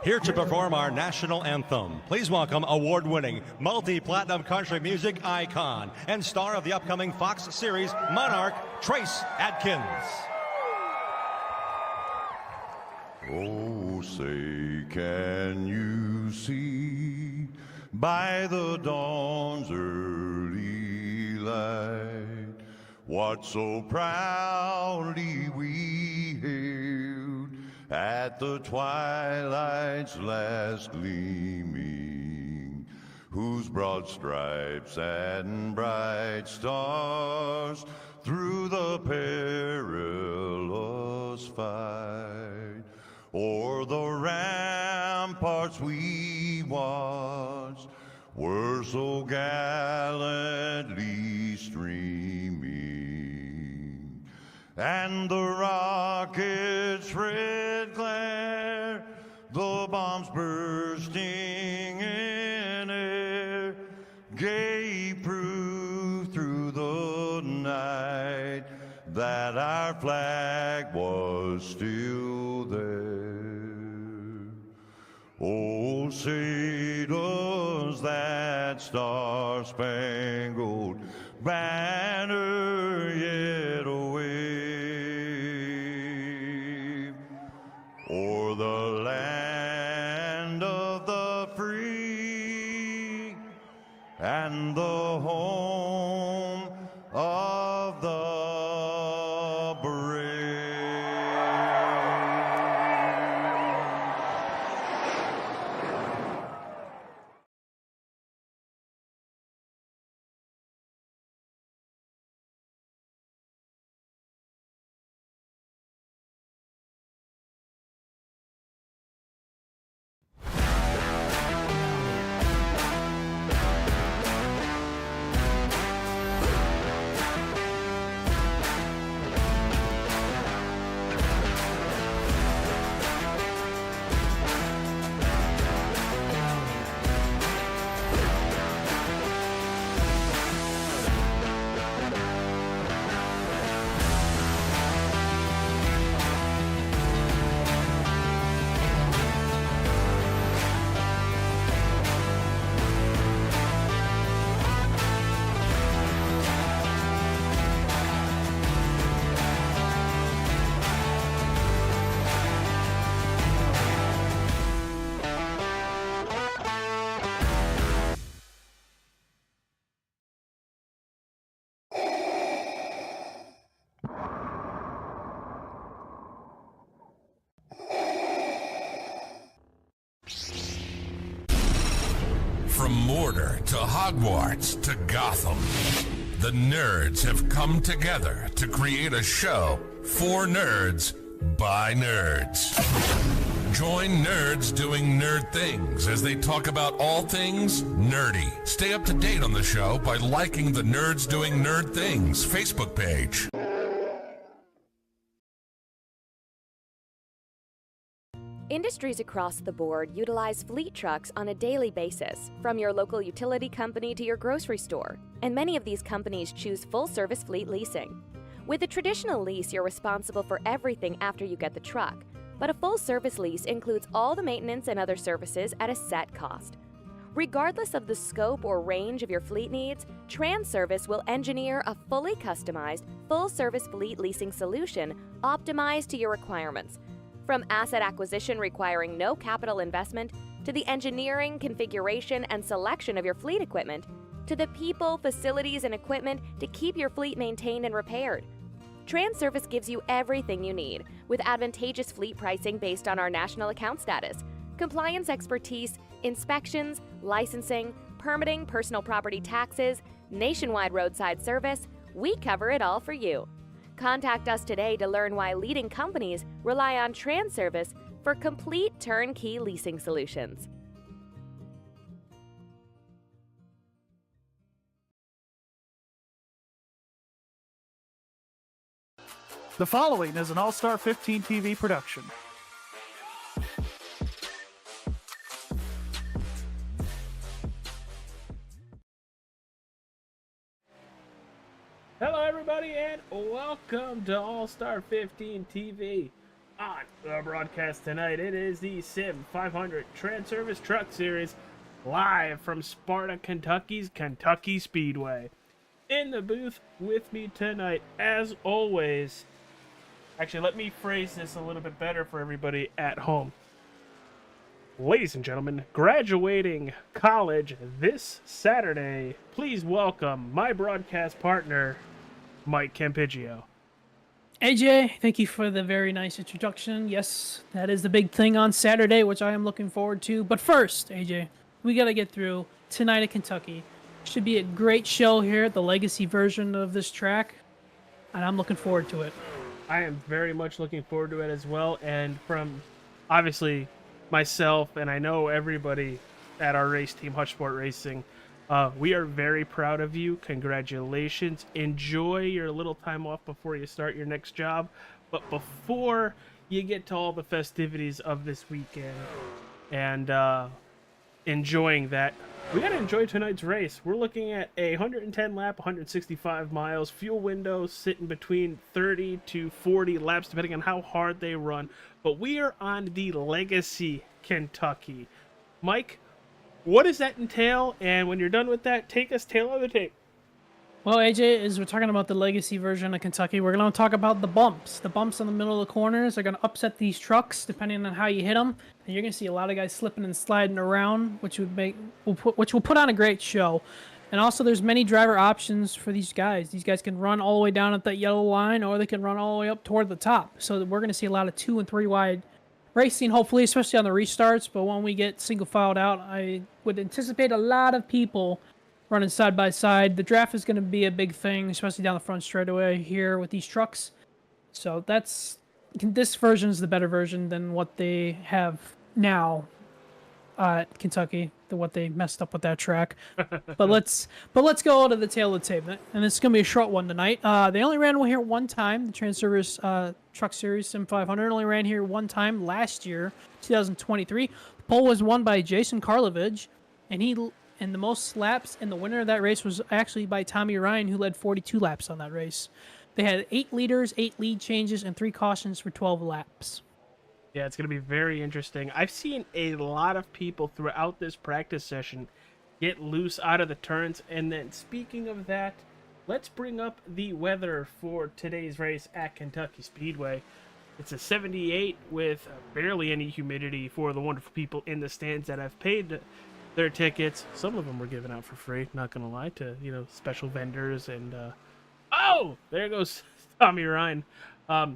Here to perform our national anthem, please welcome award-winning, multi-platinum country music icon and star of the upcoming Fox series Monarch, Trace Adkins. Oh, say, can you see by the dawn's early light what so proudly we hailed at the twilight's last gleaming, whose broad stripes and bright stars through the perilous fight o'er the ramparts we watched were so gallantly streaming, and the rocket's red glare, the bombs bursting in air, gave proof through the night that our flag was still there. Oh, say does that star-spangled banner yet wave o'er the land of the free and the home of the brave. From Mordor to Hogwarts to Gotham, the nerds have come together to create a show for nerds by nerds. Join nerds doing nerd things as they talk about all things nerdy. Stay up to date on the show by liking the Nerds Doing Nerd Things Facebook page. Industries across the board utilize fleet trucks on a daily basis, from your local utility company to your grocery store, and many of these companies choose full-service fleet leasing. With a traditional lease, you're responsible for everything after you get the truck, but a full-service lease includes all the maintenance and other services at a set cost. Regardless of the scope or range of your fleet needs, TranService will engineer a fully customized, full-service fleet leasing solution optimized to your requirements. From asset acquisition requiring no capital investment, to the engineering, configuration, and selection of your fleet equipment, to the people, facilities, and equipment to keep your fleet maintained and repaired. TranService gives you everything you need, with advantageous fleet pricing based on our national account status, compliance expertise, inspections, licensing, permitting, personal property taxes, nationwide roadside service. We cover it all for you. Contact us today to learn why leading companies rely on TranService for complete turnkey leasing solutions. The following is an All-Star 15 TV production. Hello everybody and welcome to All-Star 15 TV. On the broadcast tonight, it is the Sim500 TranService Truck Series, live from Sparta, Kentucky's Kentucky Speedway. In the booth with me tonight, as always, actually, let me phrase this a little bit better for everybody at home. Ladies and gentlemen, graduating college this Saturday, please welcome my broadcast partner, Mike Campiggio. AJ, thank you for the very nice introduction. Yes, that is the big thing on Saturday, which I am looking forward to. But first, AJ, we got to get through tonight at Kentucky. Should be a great show here, the legacy version of this track, and I'm looking forward to it. I am very much looking forward to it as well, and from, obviously, myself, and I know everybody at our race team, Hutch Sport Racing, we are very proud of you. Congratulations. Enjoy your little time off before you start your next job. But before you get to all the festivities of this weekend and enjoying that, we got to enjoy tonight's race. We're looking at a 110 lap, 165 miles, fuel window sitting between 30 to 40 laps, depending on how hard they run. But we are on the Legacy Kentucky. Mike, what does that entail? And when you're done with that, take us tail of the tape. Well, AJ, as we're talking about the legacy version of Kentucky, we're going to talk about the bumps. The bumps in the middle of the corners are going to upset these trucks, depending on how you hit them. And you're going to see a lot of guys slipping and sliding around, which will put on a great show. And also, there's many driver options for these guys. These guys can run all the way down at that yellow line, or they can run all the way up toward the top. So we're going to see a lot of 2 and 3 wide racing, hopefully, especially on the restarts. But when we get single filed out, I would anticipate a lot of people running side by side. The draft is going to be a big thing, especially down the front straightaway here with these trucks. So this version is the better version than what they have now at Kentucky, than what they messed up with that track. but let's go to the tail of the tape, and it's going to be a short one tonight. They only ran here one time. The TranService Truck Series Sim500 only ran here one time last year, 2023. The pole was won by Jason Karlovich, and the most laps, and the winner of that race was actually by Tommy Ryan, who led 42 laps on that race. They had 8 leaders, 8 lead changes, and 3 cautions for 12 laps. Yeah, it's going to be very interesting. I've seen a lot of people throughout this practice session get loose out of the turns. And then speaking of that, let's bring up the weather for today's race at Kentucky Speedway. It's a 78 with barely any humidity for the wonderful people in the stands that have paid their tickets. Some of them were given out for free, not going to lie, to, special vendors. And, oh, there goes Tommy Ryan,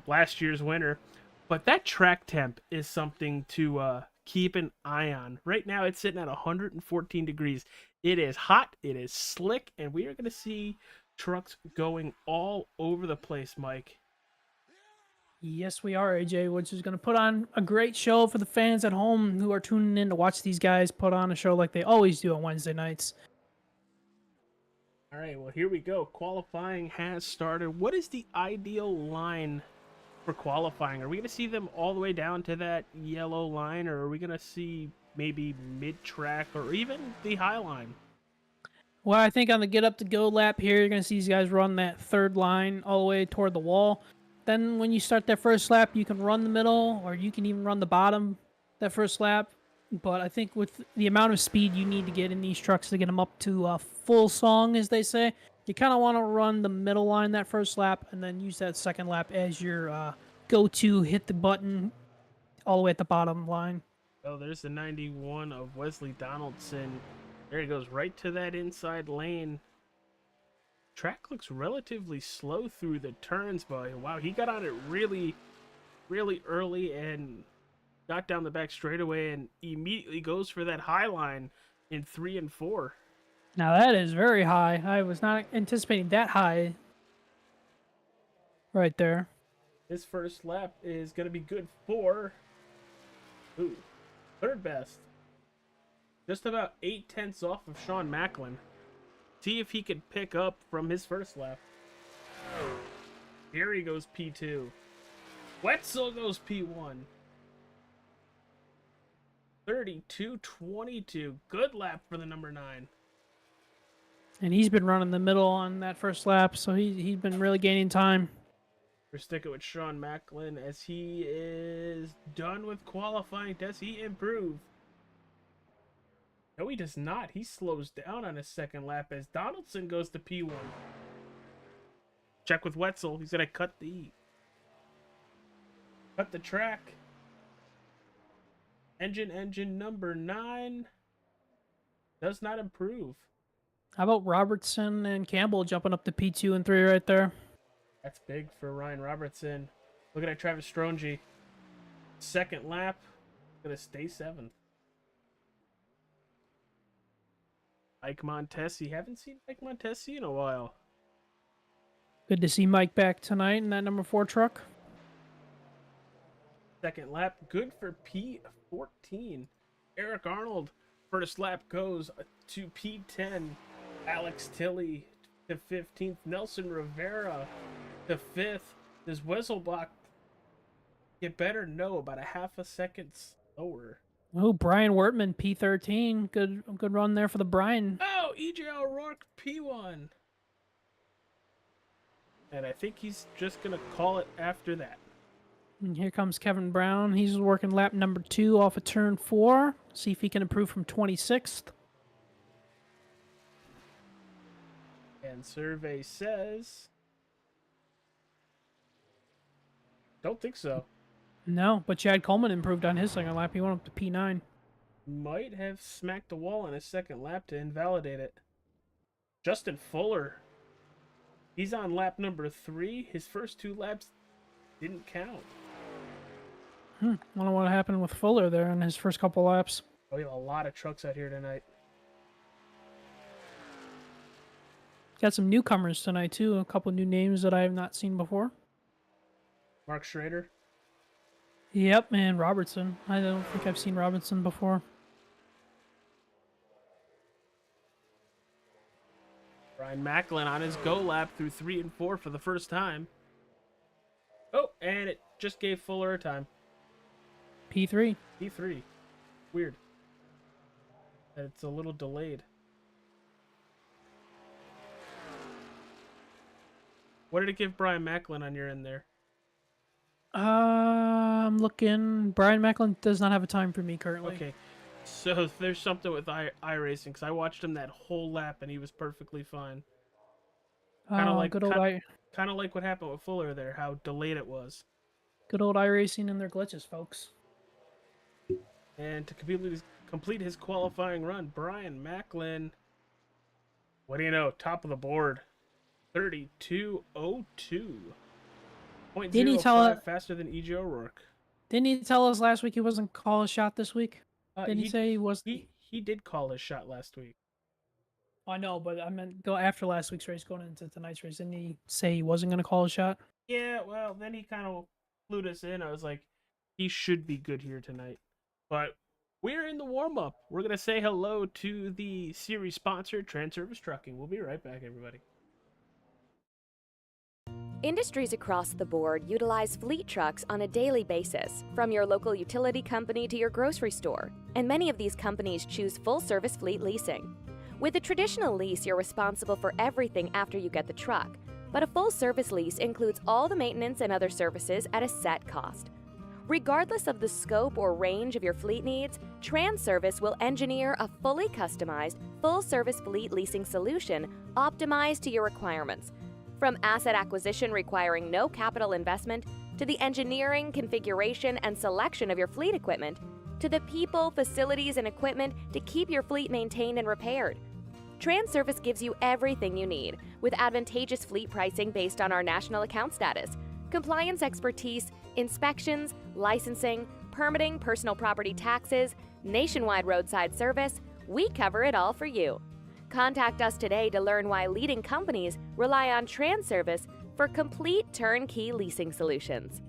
last year's winner. But that track temp is something to keep an eye on. Right now, it's sitting at 114 degrees. It is hot, it is slick, and we are going to see trucks going all over the place, Mike. Yes, we are, AJ, which is going to put on a great show for the fans at home who are tuning in to watch these guys put on a show like they always do on Wednesday nights. All right, well, here we go. Qualifying has started. What is the ideal line for qualifying? Are we going to see them all the way down to that yellow line, or are we going to see maybe mid-track or even the high line? Well, I think on the get-up-to-go lap here, you're going to see these guys run that third line all the way toward the wall. Then when you start that first lap, you can run the middle, or you can even run the bottom that first lap. But I think with the amount of speed you need to get in these trucks to get them up to a full song, as they say, you kind of want to run the middle line that first lap and then use that second lap as your go-to hit the button all the way at the bottom line. Oh, there's the 91 of Wesley Donaldson. There he goes right to that inside lane. Track looks relatively slow through the turns, but wow, he got on it really, really early and got down the back straightaway and immediately goes for that high line in 3 and 4. Now that is very high. I was not anticipating that high right there. His first lap is going to be good for third best. Just about 8/10 off of Sean Macklin. See if he can pick up from his first lap. Here he goes P2. Wetzel goes P1. 32-22. Good lap for the number 9. And he's been running the middle on that first lap, so he's been really gaining time. We're sticking with Sean Macklin as he is done with qualifying. Does he improve? No, he does not. He slows down on his second lap as Donaldson goes to P1. Check with Wetzel. He's going to cut the track. Engine number 9 does not improve. How about Robertson and Campbell jumping up to P2 and 3 right there? That's big for Ryan Robertson. Looking at Travis Stronge. Second lap. Going to stay 7th. Mike Montesi. Haven't seen Mike Montesi in a while. Good to see Mike back tonight in that number 4 truck. Second lap. Good for P14. Eric Arnold. First lap goes to P10. Alex Tilley to 15th. Nelson Rivera to 5th. Does Wesselbach get better? No, about a half a second slower. Oh, Brian Wertman, P13. Good run there for the Brian. Oh, EJ O'Rourke, P1. And I think he's just going to call it after that. And here comes Kevin Brown. He's working lap number 2 off of turn 4. See if he can improve from 26th. And survey says... Don't think so. No, but Chad Coleman improved on his second lap. He went up to P9. Might have smacked the wall on his second lap to invalidate it. Justin Fuller. He's on lap number 3. His first 2 laps didn't count. I don't know what happened with Fuller there in his first couple laps. Oh, we have a lot of trucks out here tonight. Got some newcomers tonight, too. A couple new names that I have not seen before. Mark Schrader. Yep, and Robertson. I don't think I've seen Robertson before. Brian Macklin on his go lap through 3 and 4 for the first time. Oh, and it just gave Fuller a time. P3. P3. Weird. It's a little delayed. What did it give Brian Macklin on your end there? I'm looking. Brian Macklin does not have a time for me currently. Okay. So there's something with iRacing because I watched him that whole lap and he was perfectly fine. Kind of like kind of like what happened with Fuller there, how delayed it was. Good old iRacing and their glitches, folks. And to complete his qualifying run, Brian Macklin, what do you know, top of the board, 32.02. Didn't he tell us faster than EJ O'Rourke? Didn't he tell us last week he wasn't call a shot this week? Didn't he say he was? He did call his shot last week. I know, but I meant go after last week's race, going into tonight's race. Didn't he say he wasn't going to call a shot? Yeah, well, then he kind of flew us in. I was like, he should be good here tonight. But we're in the warm-up. We're going to say hello to the series sponsor, TranService Trucking. We'll be right back, everybody. Industries across the board utilize fleet trucks on a daily basis, from your local utility company to your grocery store, and many of these companies choose full-service fleet leasing. With a traditional lease, you're responsible for everything after you get the truck, but a full-service lease includes all the maintenance and other services at a set cost. Regardless of the scope or range of your fleet needs, TranService will engineer a fully customized, full-service fleet leasing solution optimized to your requirements. From asset acquisition requiring no capital investment, to the engineering, configuration, and selection of your fleet equipment, to the people, facilities, and equipment to keep your fleet maintained and repaired. TranService gives you everything you need with advantageous fleet pricing based on our national account status, compliance expertise, inspections, licensing, permitting, personal property taxes, nationwide roadside service. We cover it all for you. Contact us today to learn why leading companies rely on TranService for complete turnkey leasing solutions.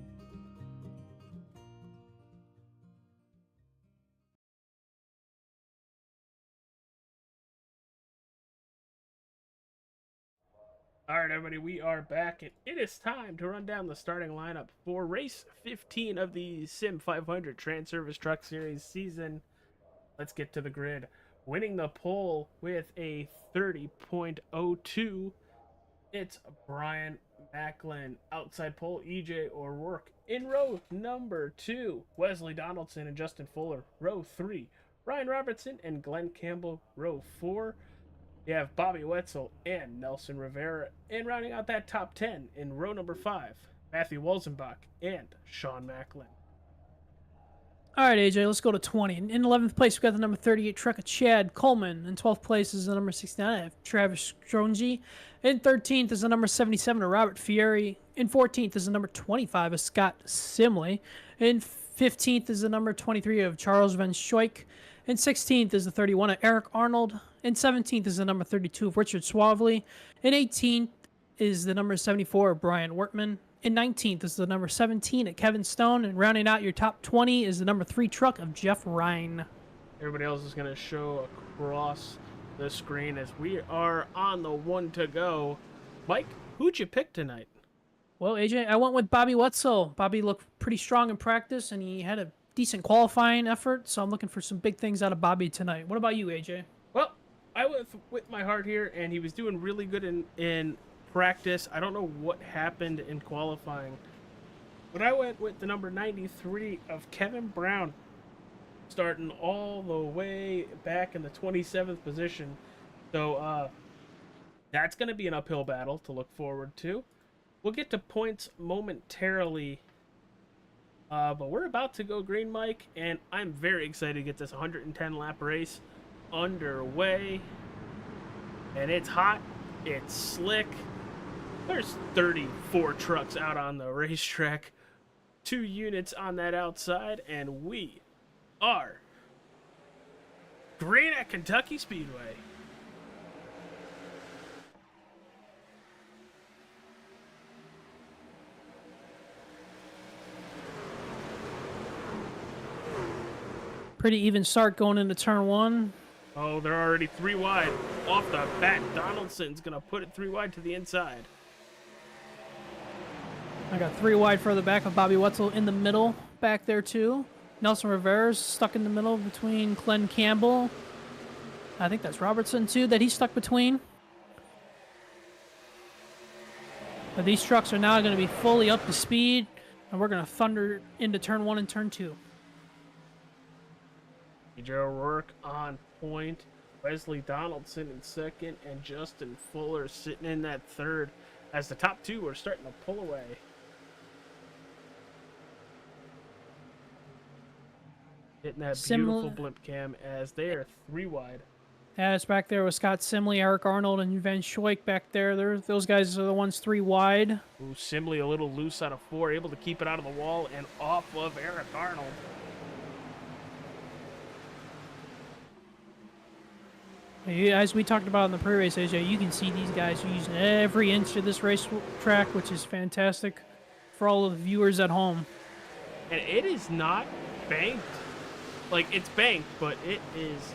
All right, everybody, we are back, and it is time to run down the starting lineup for race 15 of the Sim500 TranService Truck Series season. Let's get to the grid. Winning the pole with a 30.02, it's Brian Macklin, outside pole, EJ O'Rourke. In row number 2, Wesley Donaldson and Justin Fuller. Row 3, Ryan Robertson and Glenn Campbell. Row 4, you have Bobby Wetzel and Nelson Rivera. And rounding out that top 10 in row number 5, Matthew Wolzenbach and Sean Macklin. All right, AJ, let's go to 20. In 11th place, we got the number 38 truck of Chad Coleman. In 12th place is the number 69 of Travis Stronge. In 13th is the number 77 of Robert Fieri. In 14th is the number 25 of Scott Simley. In 15th is the number 23 of Charles Van Schoik. In 16th is the 31 of Eric Arnold. In 17th is the number 32 of Richard Suavely. In 18th is the number 74 of Brian Wortman. In 19th is the number 17 at Kevin Stone. And rounding out your top 20 is the number 3 truck of Jeff Ryan. Everybody else is going to show across the screen as we are on the one to go. Mike, who'd you pick tonight? Well, AJ, I went with Bobby Wetzel. Bobby looked pretty strong in practice, and he had a decent qualifying effort, so I'm looking for some big things out of Bobby tonight. What about you, AJ? Well, I went with my heart here, and he was doing really good in practice. I don't know what happened in qualifying, but I went with the number 93 of Kevin Brown, starting all the way back in the 27th position. So that's going to be an uphill battle to look forward to. We'll get to points momentarily, but we're about to go green, Mike, and I'm very excited to get this 110 lap race underway. And it's hot, it's slick. There's 34 trucks out on the racetrack, 2 units on that outside, and we are green at Kentucky Speedway. Pretty even start going into turn 1. Oh, they're already 3 wide off the bat. Donaldson's going to put it 3 wide to the inside. I got 3 wide further back with Bobby Wetzel in the middle back there too. Nelson Rivera's stuck in the middle between Glenn Campbell. I think that's Robertson too that he's stuck between. But these trucks are now going to be fully up to speed, and we're going to thunder into turn 1 and turn 2. EJ O'Rourke on point. Wesley Donaldson in second, and Justin Fuller sitting in that third as the top 2 are starting to pull away. Hitting that beautiful blimp cam as they are 3 wide. Yeah, it's back there with Scott Simley, Eric Arnold, and Van Schoik back there. Those guys are the ones 3 wide. Ooh, Simley a little loose out of 4, able to keep it out of the wall and off of Eric Arnold. As we talked about in the pre-race, AJ, you can see these guys are using every inch of this race track, which is fantastic for all of the viewers at home. And it is not banked. Like, it's banked, but it is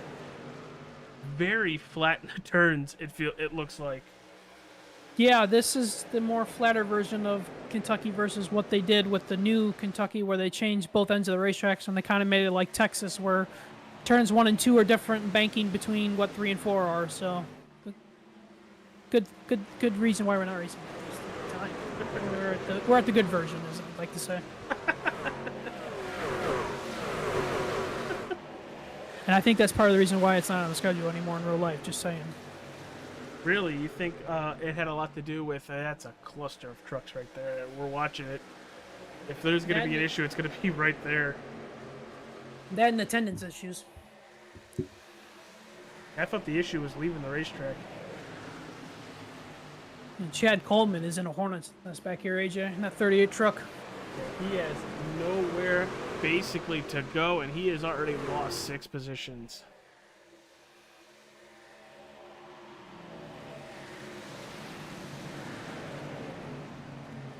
very flat in the turns, it looks like. Yeah, this is the more flatter version of Kentucky versus what they did with the new Kentucky, where they changed both ends of the racetracks and they kind of made it like Texas, where turns 1 and 2 are different and banking between what 3 and 4 are. So good reason why we're not racing this time. We're at the good version, as I like to say. And I think that's part of the reason why it's not on the schedule anymore in real life, just saying. Really? You think it had a lot to do with that's a cluster of trucks right there. We're watching it. If there's going to be an issue, it's going to be right there. That and attendance issues. I thought the issue was leaving the racetrack. And Chad Coleman is in a Hornets. That's back here, AJ, in that 38 truck. He has nowhere basically to go, and he has already lost 6 positions.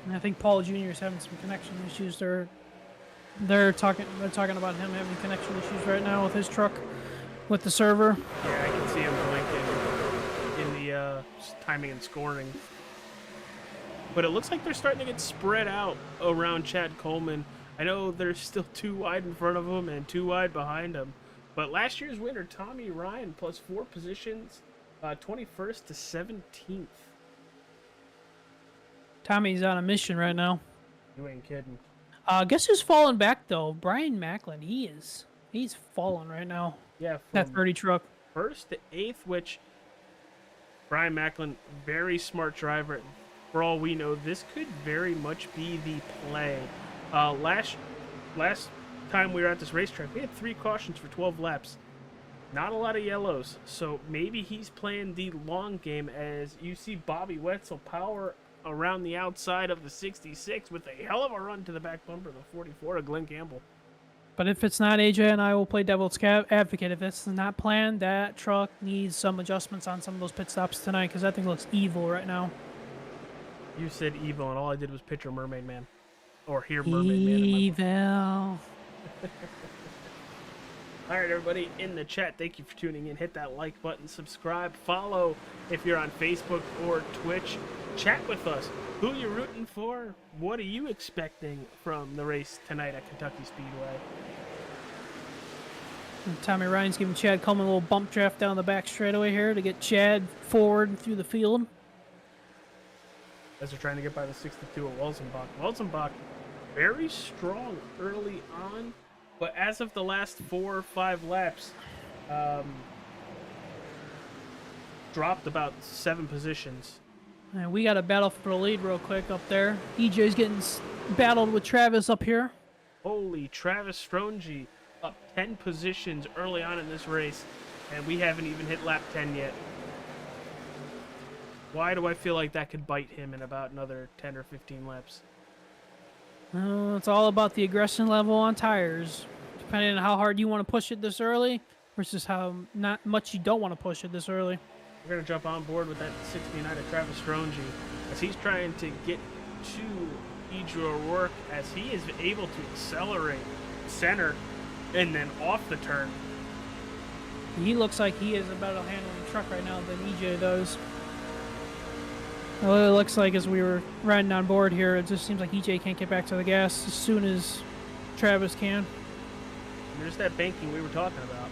And I think Paul Jr. is having some connection issues. They're talking about him having connection issues right now with his truck, with the server. Yeah, I can see him blinking in the timing and scoring. But it looks like they're starting to get spread out around Chad Coleman. I know there's still 2 wide in front of him and 2 wide behind him. But last year's winner, Tommy Ryan, plus 4 positions, 21st to 17th. Tommy's on a mission right now. You ain't kidding. Guess who's falling back though? Brian Macklin. He's falling right now. Yeah, That from 30 truck. 1st to 8th, which Brian Macklin, very smart driver. For all we know, this could very much be the play. Last time we were at this racetrack, we had 3 cautions for 12 laps. Not a lot of yellows, so maybe he's playing the long game as you see Bobby Wetzel power around the outside of the 66 with a hell of a run to the back bumper, the 44 of Glenn Campbell. But if it's not, AJ and I will play devil's advocate. If this is not planned, that truck needs some adjustments on some of those pit stops tonight because that thing looks evil right now. You said evil, and all I did was picture Mermaid Man. Or hear Mermaid Man. Evil. All right, everybody in the chat, thank you for tuning in. Hit that like button, subscribe, follow if you're on Facebook or Twitch. Chat with us. Who you rooting for? What are you expecting from the race tonight at Kentucky Speedway? And Tommy Ryan's giving Chad Coleman a little bump draft down the back straightaway here to get Chad forward through the field. As they're trying to get by the 62 of Welzenbach. Welzenbach, very strong early on, but as of the last 4 or 5 laps, dropped about 7 positions. And we got a battle for the lead real quick up there. EJ's getting battled with Travis up here. Holy, Travis Stronge up 10 positions early on in this race, and we haven't even hit lap 10 yet. Why do I feel like that could bite him in about another 10 or 15 laps? It's all about the aggression level on tires. Depending on how hard you want to push it this early versus how not much you don't want to push it this early. We're going to jump on board with that 69 of Travis Stronge as he's trying to get to Idra O'Rourke as he is able to accelerate center and then off the turn. He looks like he is a better handling the truck right now than EJ does. Well, it looks like as we were riding on board here, it just seems like EJ can't get back to the gas as soon as Travis can. And there's that banking we were talking about.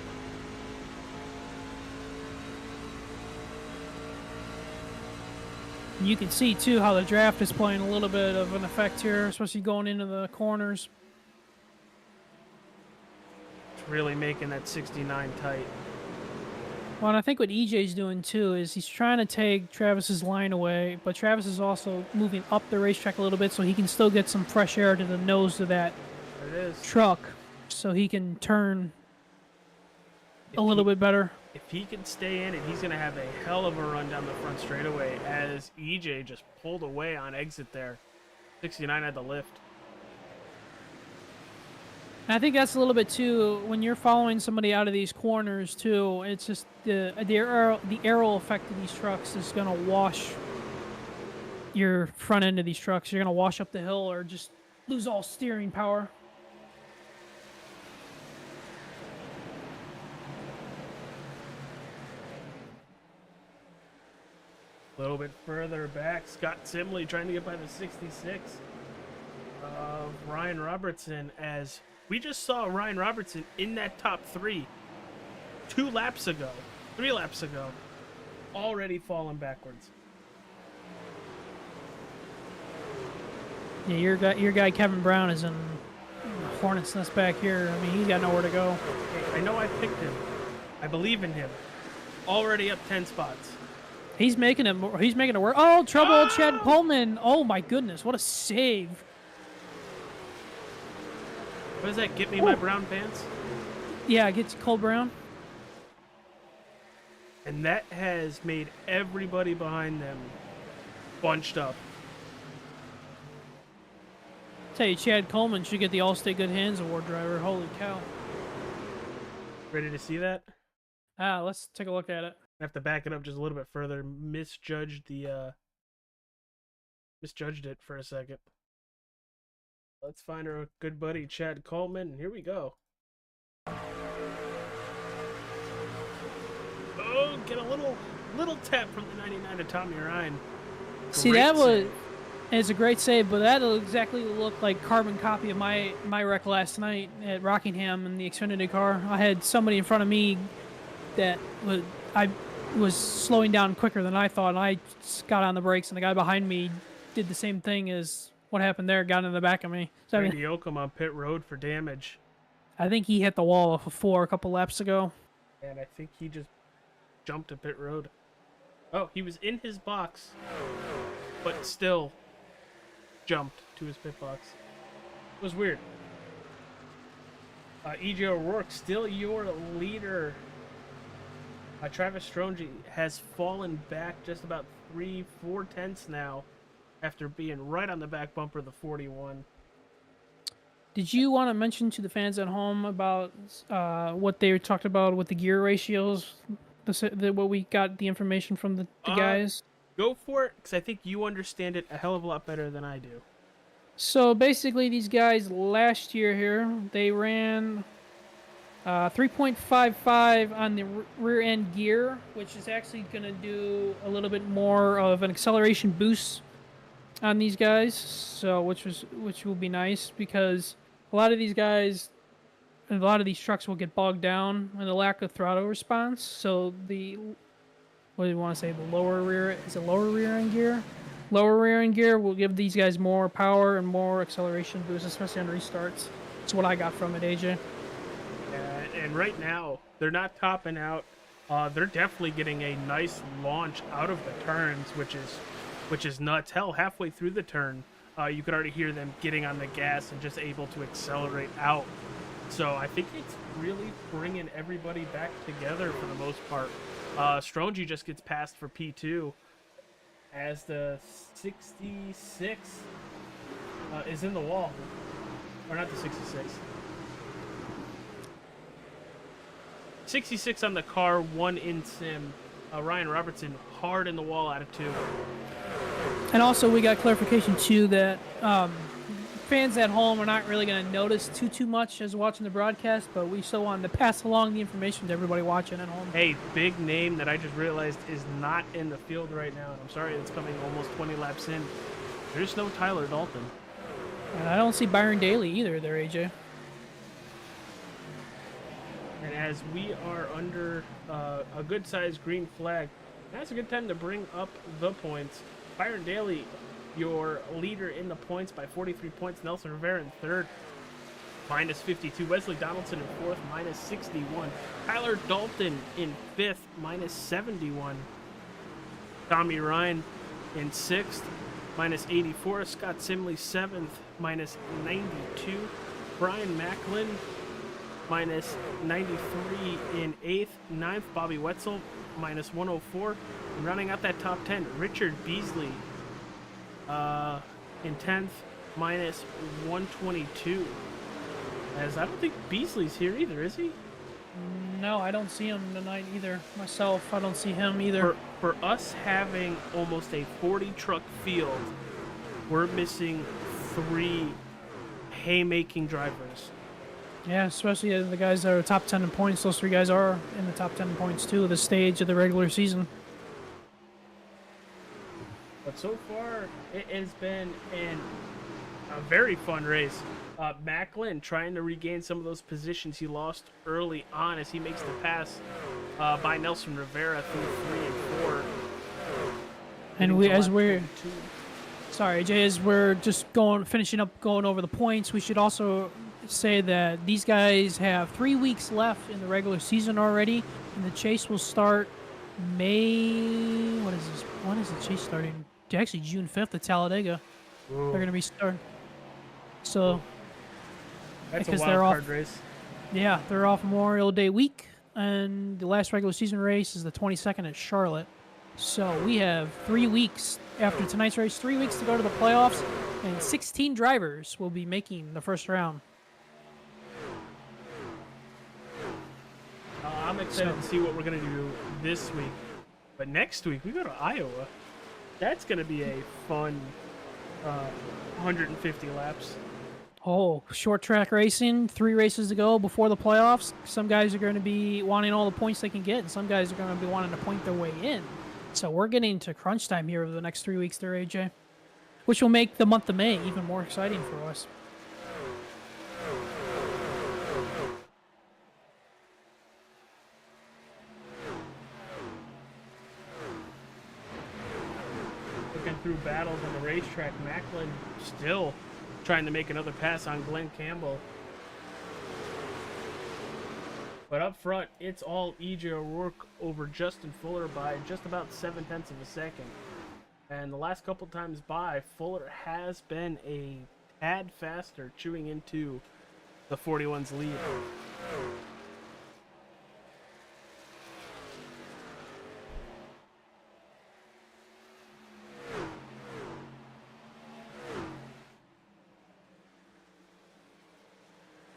You can see, too, how the draft is playing a little bit of an effect here, especially going into the corners. It's really making that 69 tight. Well, and I think what EJ's doing, too, is he's trying to take Travis's line away, but Travis is also moving up the racetrack a little bit so he can still get some fresh air to the nose of that truck so he can turn a little bit better. If he can stay in it, he's going to have a hell of a run down the front straightaway as EJ just pulled away on exit there. 69 had the lift. And I think that's a little bit, too, when you're following somebody out of these corners, too, it's just the aero effect of these trucks is going to wash your front end of these trucks. You're going to wash up the hill or just lose all steering power. A little bit further back, Scott Simley trying to get by the 66 of Ryan Robertson as we just saw Ryan Robertson in that top 3 3 laps ago, already falling backwards. Yeah, your guy Kevin Brown is in hornet's nest back here. I mean, he's got nowhere to go. I know I picked him. I believe in him. Already up 10 spots. He's making it work. Oh, trouble, Chad Coleman. Oh my goodness, what a save. What does that get me, my brown pants? Yeah, it gets Cole Brown. And that has made everybody behind them bunched up. Tell you, Chad Coleman should get the All-State Good Hands Award driver. Holy cow. Ready to see that? Let's take a look at it. I have to back it up just a little bit further. Misjudged it for a second. Let's find our good buddy Chad Coleman. Here we go. Oh, get a little tap from the 99 of Tommy Ryan. See, it's a great save, but that'll exactly look like carbon copy of my wreck last night at Rockingham in the Xfinity car. I had somebody in front of me that I was slowing down quicker than I thought, and I got on the brakes, and the guy behind me did the same thing as what happened there, got in the back of me. So, I mean, Randy Oakham on pit road for damage. I think he hit the wall off of 4 a couple laps ago. And I think he just jumped to pit road. Oh, he was in his box, but still jumped to his pit box. It was weird. EJ O'Rourke, still your leader. Travis Stronge has fallen back just about 3-4 tenths now after being right on the back bumper of the 41. Did you want to mention to the fans at home about what they talked about with the gear ratios? What we got the information from the guys? Go for it, because I think you understand it a hell of a lot better than I do. So basically, these guys last year here, they ran 3.55 on the rear end gear, which is actually going to do a little bit more of an acceleration boost on these guys. So which will be nice, because a lot of these guys, and a lot of these trucks will get bogged down in the lack of throttle response. So what do you want to say? The lower rear end gear? Lower rear end gear will give these guys more power and more acceleration boost, especially on restarts. That's what I got from it, AJ. And right now, they're not topping out. They're definitely getting a nice launch out of the turns, which is nuts. Hell, halfway through the turn, you could already hear them getting on the gas and just able to accelerate out. So I think it's really bringing everybody back together for the most part. Stronge just gets passed for P2 as the 66 is in the wall. Or not the 66. 66 on the car, 1 in sim. Ryan Robertson hard in the wall out of 2. And also, we got clarification too that fans at home are not really going to notice too much as watching the broadcast, but we still wanted to pass along the information to everybody watching at home. Hey, big name that I just realized is not in the field right now, and I'm sorry it's coming almost 20 laps in. There's no Tyler Dalton. And I don't see Byron Daly either there, AJ. And as we are under a good-sized green flag, that's a good time to bring up the points. Byron Daly, your leader in the points by 43 points. Nelson Rivera in third, minus 52. Wesley Donaldson in fourth, minus 61. Tyler Dalton in fifth, minus 71. Tommy Ryan in sixth, minus 84. Scott Simley seventh, minus 92. Brian Macklin, minus 93 in 8th. 9th, Bobby Wetzel, minus 104. And rounding out that top 10, Richard Beasley in 10th, minus 122. As I don't think Beasley's here either, is he? No, I don't see him tonight either. Myself, I don't see him either. For us having almost a 40-truck field, we're missing 3 haymaking drivers. Yeah, especially the guys that are top 10 in points. Those 3 guys are in the top 10 in points too at this stage of the regular season. But so far, it has been a very fun race. Macklin trying to regain some of those positions he lost early on as he makes the pass by Nelson Rivera through 3 and 4. And sorry, Jay, as we're just finishing up going over the points, we should also say that these guys have 3 weeks left in the regular season already, and the chase will start May. What is this? When is the chase starting? Actually, June 5th at Talladega. Ooh. They're going to be starting. So, that's because a wild card race. Yeah, they're off Memorial Day week, and the last regular season race is the 22nd at Charlotte. So we have 3 weeks after tonight's race, 3 weeks to go to the playoffs, and 16 drivers will be making the first round. I'm excited to see what we're going to do this week. But next week, we go to Iowa. That's going to be a fun 150 laps. Oh, short track racing, 3 races to go before the playoffs. Some guys are going to be wanting all the points they can get, and some guys are going to be wanting to point their way in. So we're getting to crunch time here over the next 3 weeks there, AJ, which will make the month of May even more exciting for us. working through battles on the racetrack. Macklin still trying to make another pass on Glenn Campbell. But up front, it's all E.J. O'Rourke over Justin Fuller by just about 0.7 of a second. And the last couple times by, Fuller has been a tad faster, chewing into the 41's lead.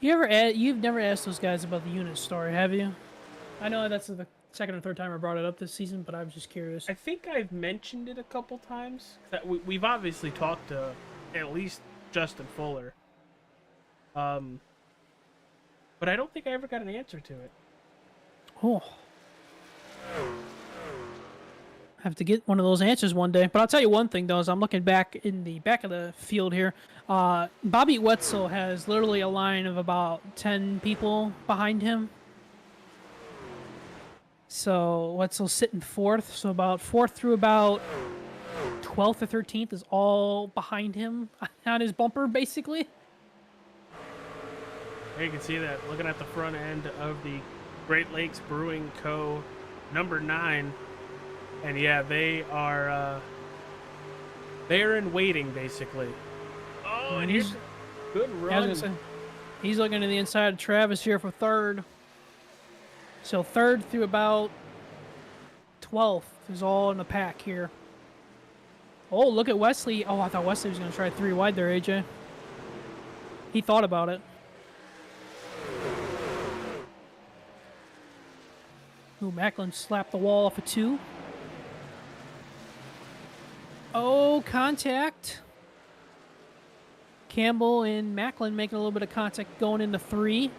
You've never asked those guys about the unit story, have you? I know that's the second or third time I brought it up this season, but I was just curious. I think I've mentioned it a couple times. That we've obviously talked to at least Justin Fuller. But I don't think I ever got an answer to it. Oh. I have to get one of those answers one day. But I'll tell you one thing, though, as I'm looking back in the back of the field here. Bobby Wetzel has literally a line of about 10 people behind him. So Wetzel's sitting fourth. So about fourth through about 12th or 13th is all behind him on his bumper, basically. You can see that looking at the front end of the Great Lakes Brewing Co. number 9. And yeah, they are in waiting, basically. Oh, and he's good run. He's looking to the inside of Travis here for third. So third through about 12th is all in the pack here. Oh, look at Wesley. Oh, I thought Wesley was going to try 3 wide there, AJ. He thought about it. Ooh, Macklin slapped the wall off a 2. Oh, contact. Campbell and Macklin making a little bit of contact going into 3.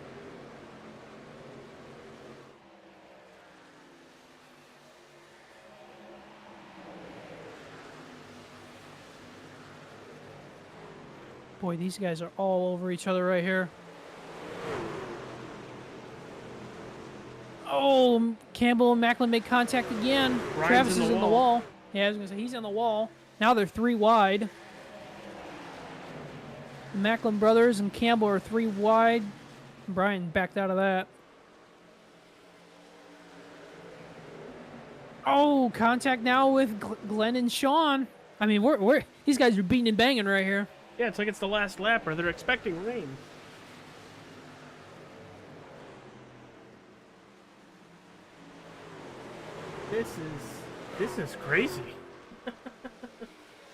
Boy, these guys are all over each other right here. Oh, Campbell and Macklin make contact again. Travis is in the wall. Yeah, I was going to say, he's on the wall. Now they're 3 wide. The Macklin brothers and Campbell are 3 wide. Brian backed out of that. Oh, contact now with Glenn and Sean. I mean, these guys are beating and banging right here. Yeah, it's like it's the last lap, or they're expecting rain. This is crazy.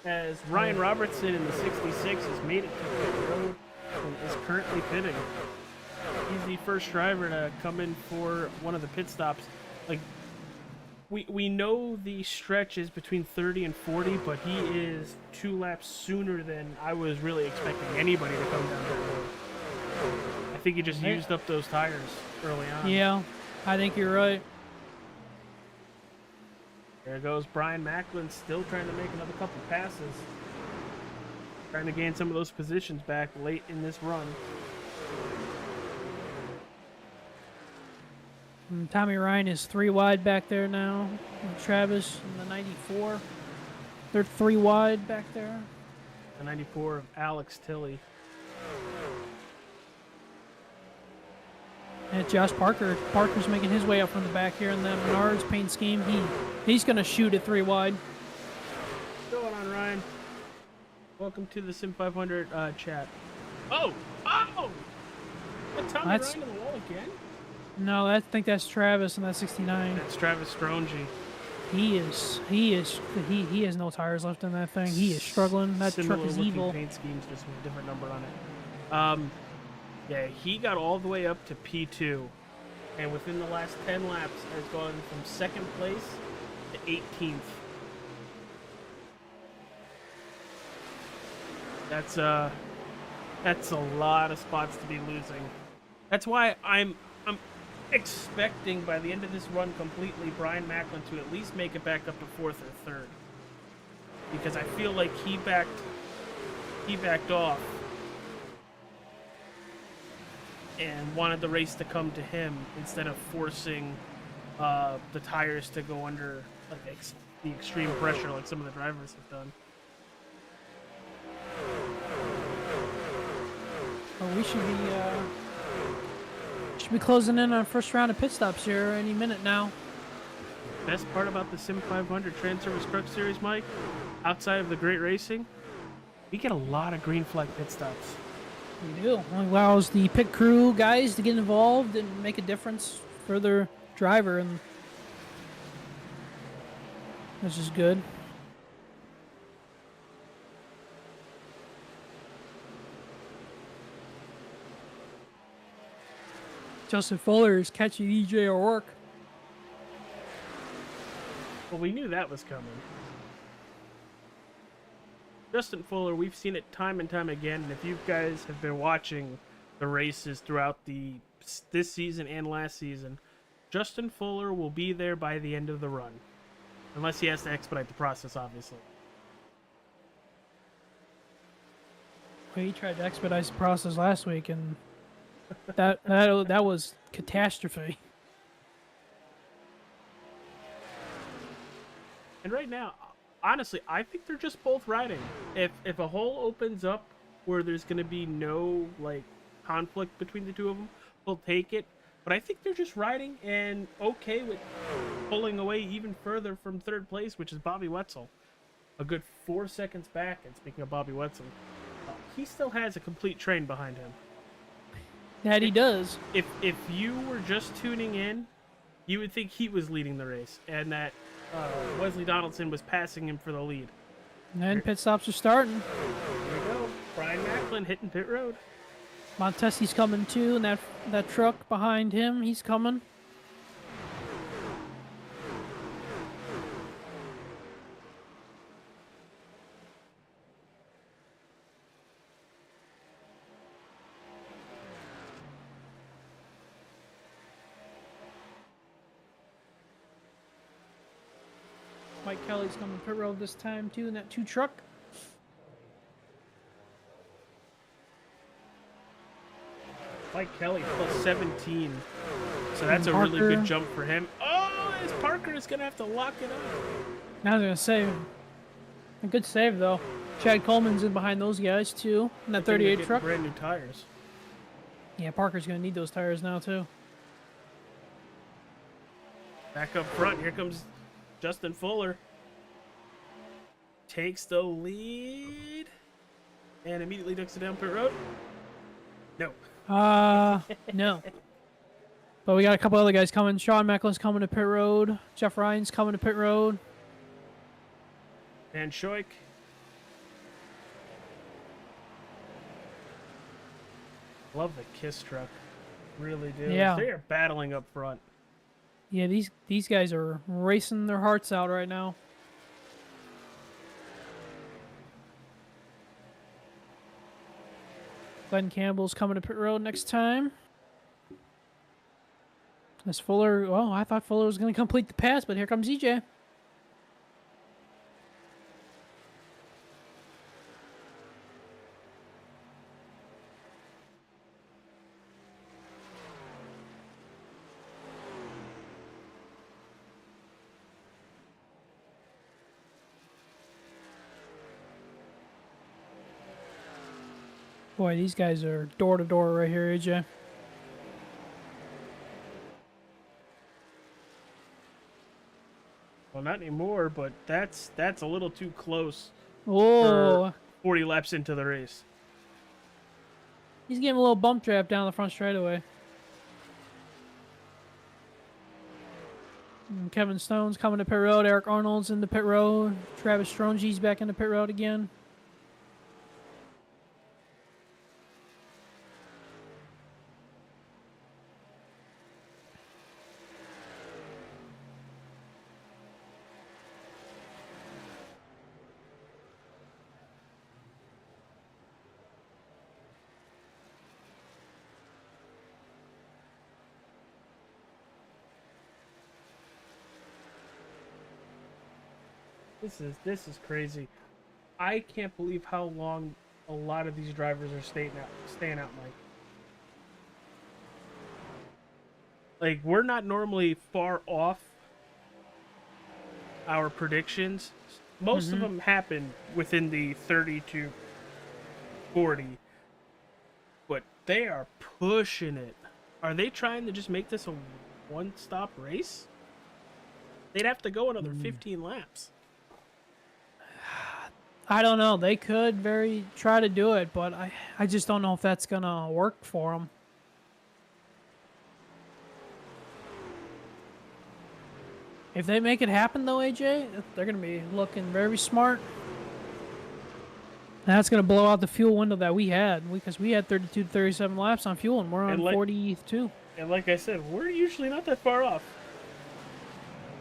As Ryan Robertson in the 66 has made it to the road and is currently pitting. He's the first driver to come in for one of the pit stops. Like, we know the stretch is between 30 and 40, but he is 2 laps sooner than I was really expecting anybody to come down that road. I think he just used up those tires early on. Yeah, I think you're right. There goes Brian Macklin, still trying to make another couple passes. Trying to gain some of those positions back late in this run. And Tommy Ryan is 3 wide back there now. And Travis in the 94. They're 3 wide back there. The 94 of Alex Tilley. And Josh Parker. Parker's making his way up from the back here in the Menards paint scheme. He's going to shoot at 3 wide. What's going on, Ryan? Welcome to the Sim500 chat. Oh! Tommy Ryan to the wall again? No, I think that's Travis in that 69. That's Travis Strongy. He has no tires left in that thing. He is struggling. That truck is evil. Paint schemes, just with a different number on it. Yeah, he got all the way up to P2, and within the last 10 laps has gone from 2nd place to 18th. That's a lot of spots to be losing. That's why I'm expecting by the end of this run completely Brian Macklin to at least make it back up to 4th or 3rd, because I feel like he backed off and wanted the race to come to him instead of forcing the tires to go under like the extreme pressure like some of the drivers have done. But we should be closing in on our first round of pit stops here any minute now. Best part about the Sim500 TranService Truck Series, Mike, outside of the great racing, we get a lot of green flag pit stops. We do. It allows the pit crew guys to get involved and make a difference for their driver, and this is good. Justin Fuller is catching EJ O'Rourke. Well, we knew that was coming. Justin Fuller, we've seen it time and time again, and if you guys have been watching the races throughout this season and last season, Justin Fuller will be there by the end of the run. Unless he has to expedite the process, obviously. Well, he tried to expedite the process last week, and that was catastrophe. And right now, honestly, I think they're just both riding. If a hole opens up where there's going to be no like conflict between the two of them, we'll take it. But I think they're just riding and okay with pulling away even further from third place, which is Bobby Wetzel. A good 4 seconds back. And speaking of Bobby Wetzel, he still has a complete train behind him. That he does. If you were just tuning in, you would think he was leading the race and that Wesley Donaldson was passing him for the lead. And pit stops are starting. Here we go. Brian Macklin hitting pit road. Montesi's coming too, and that truck behind him, he's coming. Mike Kelly's coming pit road this time too in that 2 truck. Mike Kelly plus 17. So that's a really good jump for him. Oh, his Parker is going to have to lock it up. I was going to say, a good save though. Chad Coleman's in behind those guys too in that 38 truck. Brand new tires. Yeah, Parker's going to need those tires now too. Back up front, here comes Justin Fuller. Takes the lead. And immediately ducks it down pit road. No. No. But we got a couple other guys coming. Sean Macklin's coming to pit road. Jeff Ryan's coming to pit road. And Shoik. Love the KISS truck. Really do. Yeah. They are battling up front. Yeah, these guys are racing their hearts out right now. Glenn Campbell's coming to pit road next time. As Fuller, well, I thought Fuller was going to complete the pass, but here comes EJ. Boy, these guys are door to door right here, AJ. Well, not anymore, but that's a little too close. Oh, 40 laps into the race. He's getting a little bump draft down the front straightaway. And Kevin Stone's coming to pit road. Eric Arnold's in the pit road. Travis Stronge's back in the pit road again. This is crazy. I can't believe how long a lot of these drivers are staying out, Mike. Like, we're not normally far off our predictions. Most of them happen within the 30 to 40. But They are pushing it. Are they trying to just make this a one-stop race? They'd have to go another 15 laps. I don't know. They could try to do it, but I just don't know if that's gonna work for them. If they make it happen, though, AJ, they're gonna be looking very smart. That's gonna blow out the fuel window that we had, because we had 32 to 37 laps on fuel, and we're on 42. And like I said, we're usually not that far off,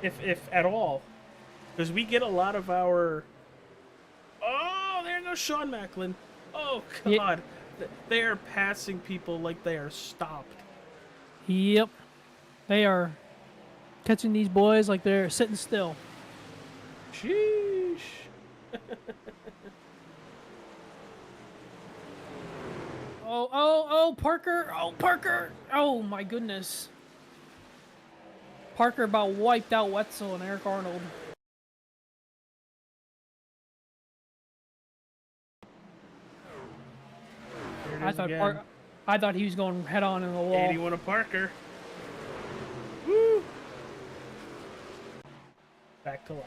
if at all, because we get a lot of our. Oh, there goes Sean Macklin. Oh God, they are passing people like they are stopped. Yep, they are catching these boys like they're sitting still. Sheesh. Oh, Parker. Oh, Parker. Oh, my goodness. Parker about wiped out Wetzel and Eric Arnold. I thought he was going head on in the wall. 81 of Parker. Woo! Back to life.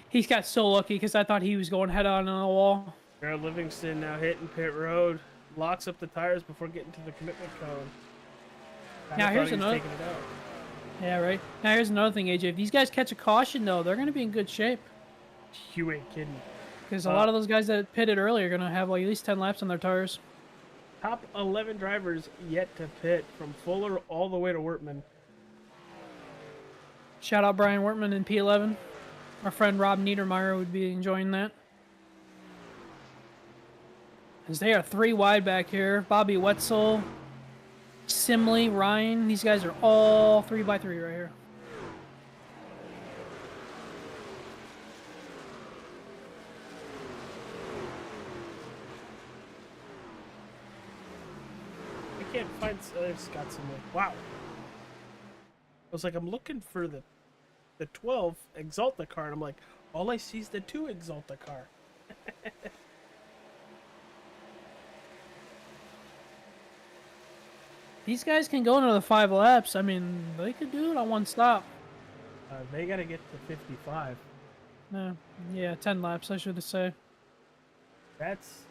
He's got so lucky because I thought he was going head on in the wall. Garrett Livingston now hitting pit road. Locks up the tires before getting to the commitment cone. Now here's another. Yeah, right. Now here's another thing, AJ. If these guys catch a caution, though, they're going to be in good shape. You ain't kidding. Because a lot of those guys that pitted earlier are going to have like at least 10 laps on their tires. Top 11 drivers yet to pit, from Fuller all the way to Wortman. Shout out Brian Wortman in P11. Our friend Rob Niedermeyer would be enjoying that. As they are 3 wide back here. Bobby Wetzel, Simley, Ryan. These guys are all 3x3 right here. I can't find. There's got some. Wow. I was like, I'm looking for the 12 Exalta car, and I'm like, all I see is the 2 Exalta car. These guys can go another 5 laps. I mean, they could do it on one stop. They got to get to 55. Yeah, 10 laps, I should say. That's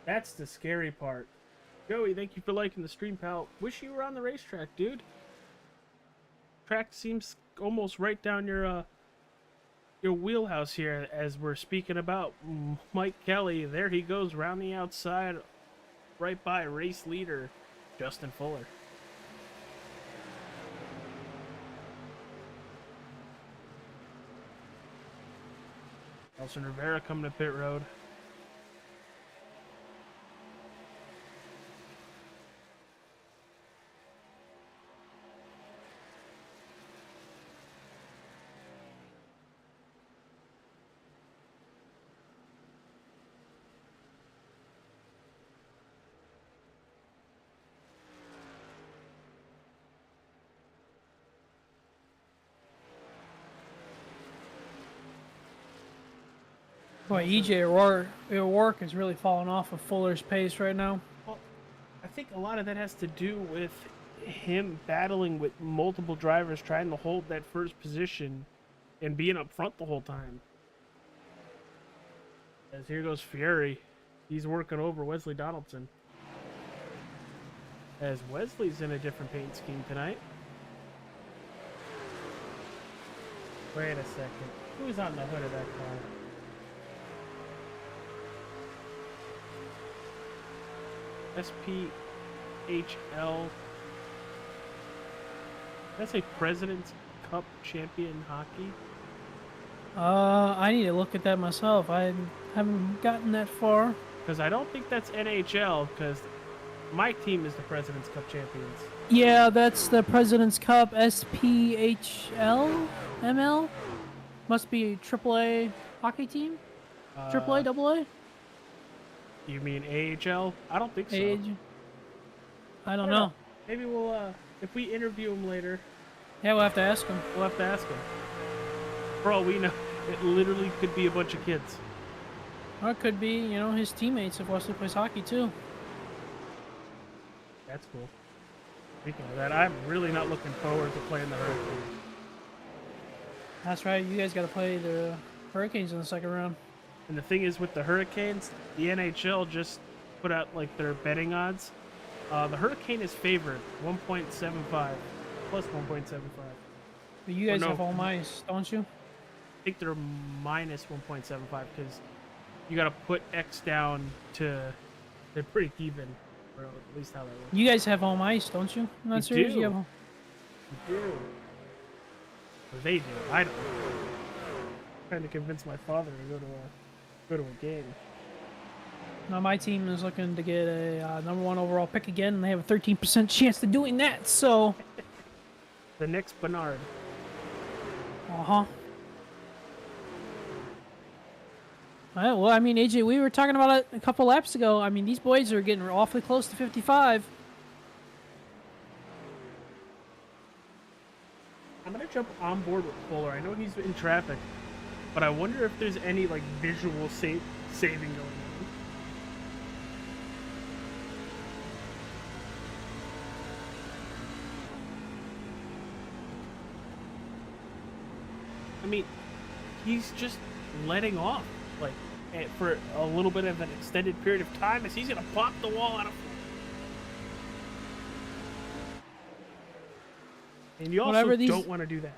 the scary part. Joey, thank you for liking the stream, pal. Wish you were on the racetrack, dude. Track seems almost right down your wheelhouse here, as we're speaking about Mike Kelly. There he goes round the outside, right by race leader Justin Fuller. Nelson Rivera coming to pit road. Boy, EJ O'Rourke is really falling off of Fuller's pace right now. Well, I think a lot of that has to do with him battling with multiple drivers trying to hold that first position and being up front the whole time. As here goes Fury. He's working over Wesley Donaldson. As Wesley's in a different paint scheme tonight. Wait a second. Who's on the hood of that car? SPHL. That's a President's Cup champion hockey. I need to look at that myself. I haven't gotten that far. Because I don't think that's NHL, because my team is the President's Cup champions. Yeah, that's the President's Cup. SPHL? ML? Must be a AAA hockey team? AAA, AA? You mean AHL? I don't think so. I don't know. Maybe we'll, if we interview him later. Yeah, we'll have to ask him. We'll have to ask him. For all we know, it literally could be a bunch of kids. Or it could be, you know, his teammates if Wesley plays hockey too. That's cool. Speaking of that, I'm really not looking forward to playing the Hurricanes. That's right. You guys got to play the Hurricanes in the second round. And the thing is, with the Hurricanes, the NHL just put out like their betting odds. The Hurricane is favored 1.75 plus 1.75. But you guys have home ice, don't you? I think they're minus 1.75 because you got to put X down to. They're pretty even, or at least how that works. You guys have home ice, don't you? In that We series, do. you have. You do. Or they do. I don't. I'm trying to convince my father to go to a game. Now my team is looking to get a number 1 overall pick again, and they have a 13% chance of doing that. So. The next Bernard. Uh-huh. Well, I mean, AJ, we were talking about it a couple laps ago. I mean, these boys are getting awfully close to 55. I'm gonna jump on board with Fuller. I know he's in traffic, but I wonder if there's any like visual saving going on. I mean, he's just letting off, like, for a little bit of an extended period of time, as he's gonna pop the wall out of. And you also don't want to do that.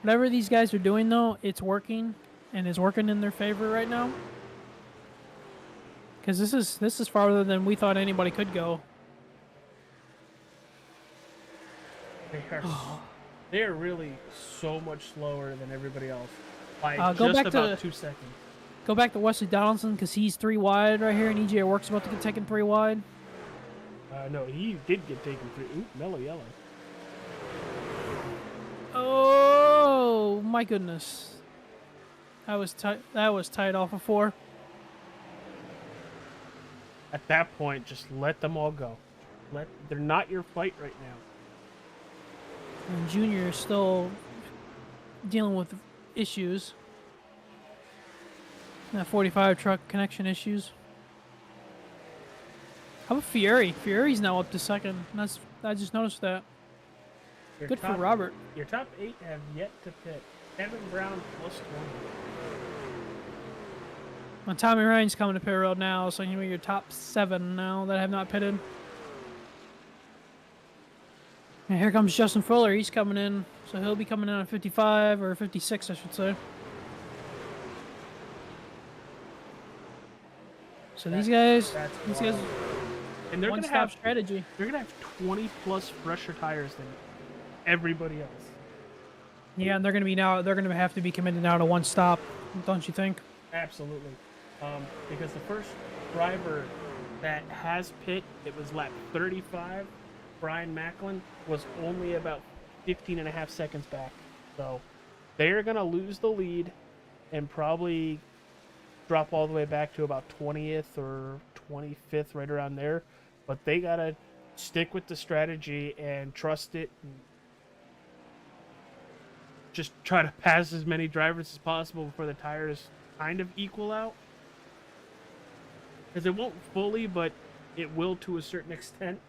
Whatever these guys are doing, though, it's working, and is working in their favor right now. Because this is farther than we thought anybody could go. They're really so much slower than everybody else by go just back about to, 2 seconds. Go back to Wesley Donaldson because he's 3 wide right here, and EJ Work's about to get taken 3 wide. No, he did get taken 3. Ooh, mellow yellow. Oh my goodness, that was tight. That was tight off of 4. At that point, just let them all go. They're not your fight right now. And Junior is still dealing with issues. That 45 truck connection issues. How about Fieri? Fieri's now up to second. I just noticed that. Good for Robert. Your top 8 have yet to pit. Kevin Brown plus 20. Well, Tommy Ryan's coming to pit road now, so you know your top 7 now that have not pitted. And here comes Justin Fuller. He's coming in, so he'll be coming in on 55 or 56, I should say. So these guys, and they're one-stop gonna have strategy. They're gonna have 20 plus fresher tires than everybody else. Yeah, and they're gonna have to be committed now to one stop, don't you think? Absolutely, because the first driver that has pit, it was lap 35. Brian Macklin was only about 15.5 seconds back, so they're gonna lose the lead and probably drop all the way back to about 20th or 25th, right around there. But they gotta stick with the strategy and trust it. And just try to pass as many drivers as possible before the tires kind of equal out. Because it won't fully, but it will to a certain extent.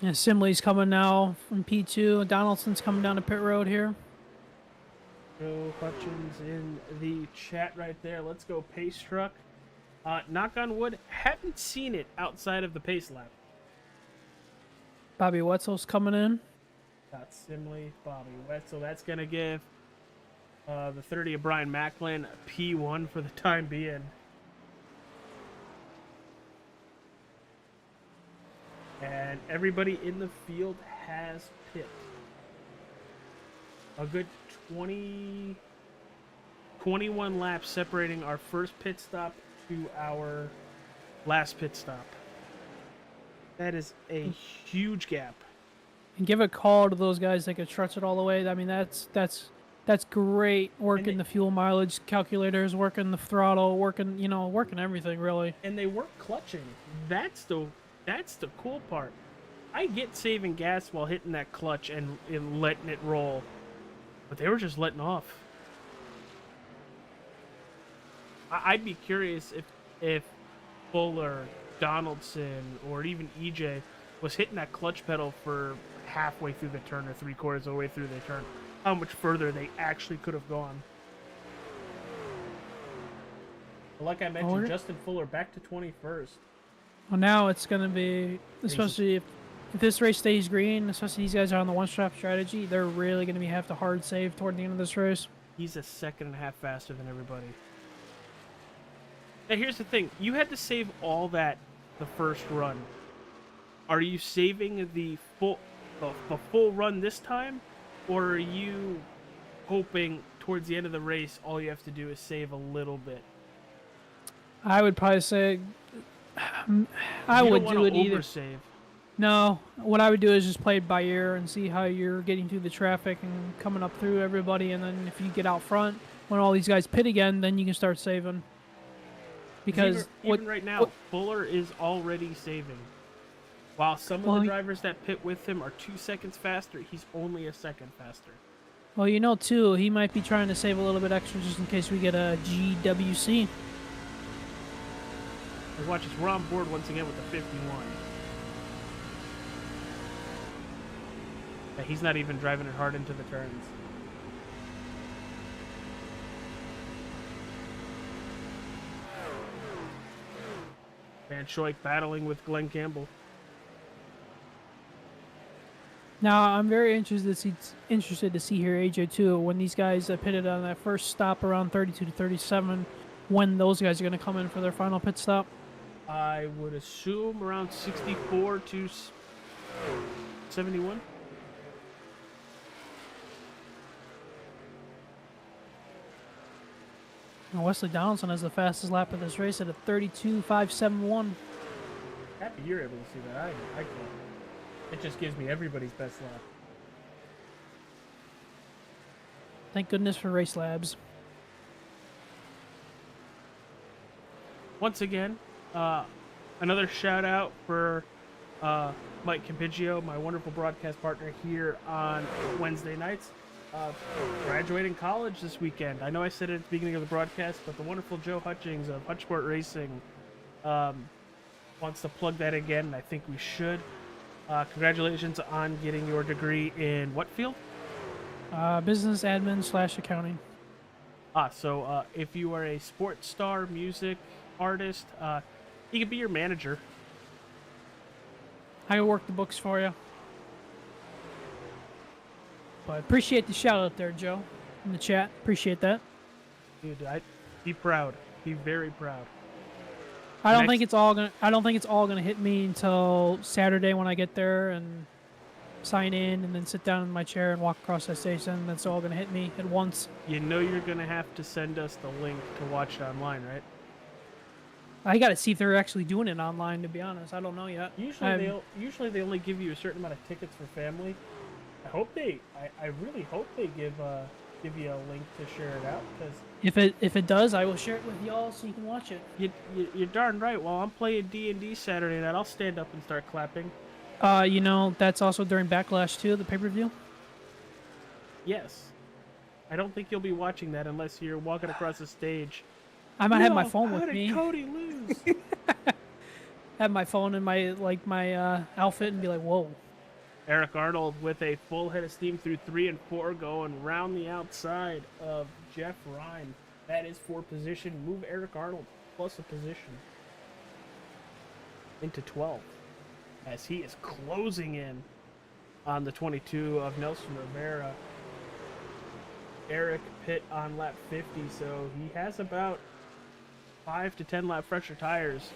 Yeah, Simley's coming now from P2. Donaldson's coming down to pit road here. Joe Hutchins in the chat right there. Let's go pace truck. Knock on wood, haven't seen it outside of the pace lap. Bobby Wetzel's coming in. Got Simley, Bobby Wetzel. That's going to give the 30 of Brian Macklin a P1 for the time being. And everybody in the field has pit. A good 21 laps separating our first pit stop to our last pit stop. That is a huge gap. And give a call to those guys that can trust it all the way. I mean, that's great. Working the fuel mileage calculators, working the throttle, working everything really. And they weren't clutching. That's the cool part. I get saving gas while hitting that clutch and letting it roll, but they were just letting off. I'd be curious if Fuller, Donaldson, or even EJ was hitting that clutch pedal for halfway through the turn or 3/4 of the way through the turn, how much further they actually could have gone. But like I mentioned, Justin Fuller back to 21st. Well, now it's going to be, especially if this race stays green, especially these guys are on the one-strap strategy, they're really going to have to hard save toward the end of this race. He's a second and a half faster than everybody. Now, here's the thing. You had to save all that the first run. Are you saving the full run this time? Or are you hoping towards the end of the race all you have to do is save a little bit? I would probably say I would do it either. Oversave. No, what I would do is just play it by ear and see how you're getting through the traffic and coming up through everybody, and then if you get out front when all these guys pit again, then you can start saving. Because even right now, Fuller is already saving. While some of the drivers that pit with him are 2 seconds faster, he's only a second faster. Well, you know, too, he might be trying to save a little bit extra just in case we get a GWC. Like, watch this. We're on board once again with the 51. Yeah, he's not even driving it hard into the turns. Van Schoik battling with Glenn Campbell. Now, I'm very interested to see here, AJ, too, when these guys pitted on that first stop around 32 to 37, when those guys are going to come in for their final pit stop. I would assume around 64 to 71. And Wesley Donaldson has the fastest lap of this race at a 32.571. Happy you're able to see that. I can't. It just gives me everybody's best lap. Thank goodness for Race Labs. Once again, another shout out for Mike Campigio, my wonderful broadcast partner here on Wednesday nights. Graduating college this weekend. I know I said it at the beginning of the broadcast, but the wonderful Joe Hutchings of Hutchsport Racing wants to plug that again, and I think we should. Congratulations on getting your degree in what field? Business admin / accounting. So if you are a sports star, music artist, he could be your manager. I will work the books for you. But appreciate the shout out there, Joe, in the chat. Appreciate that. Dude, I'd be proud. Be very proud. I don't think it's all gonna hit me until Saturday when I get there and sign in and then sit down in my chair and walk across that station. That's all gonna hit me at once. You know you're gonna have to send us the link to watch it online, right? I gotta see if they're actually doing it online. To be honest, I don't know yet. Usually they only give you a certain amount of tickets for family. I really hope they give you a link to share it out, because if it does, I will share it with y'all so you can watch it. You're darn right. While I'm playing D&D Saturday night, I'll stand up and start clapping. You know, that's also during Backlash too, the pay-per-view. Yes, I don't think you'll be watching that unless you're walking across the stage. I might have my phone with me. How did Cody lose? Have my phone in my outfit and be like, whoa. Eric Arnold with a full head of steam through 3 and 4, going round the outside of Jeff Ryan. That is for position. Move Eric Arnold plus a position into 12 as he is closing in on the 22 of Nelson Rivera. Eric pit on lap 50, so he has about 5 to 10 lap fresher tires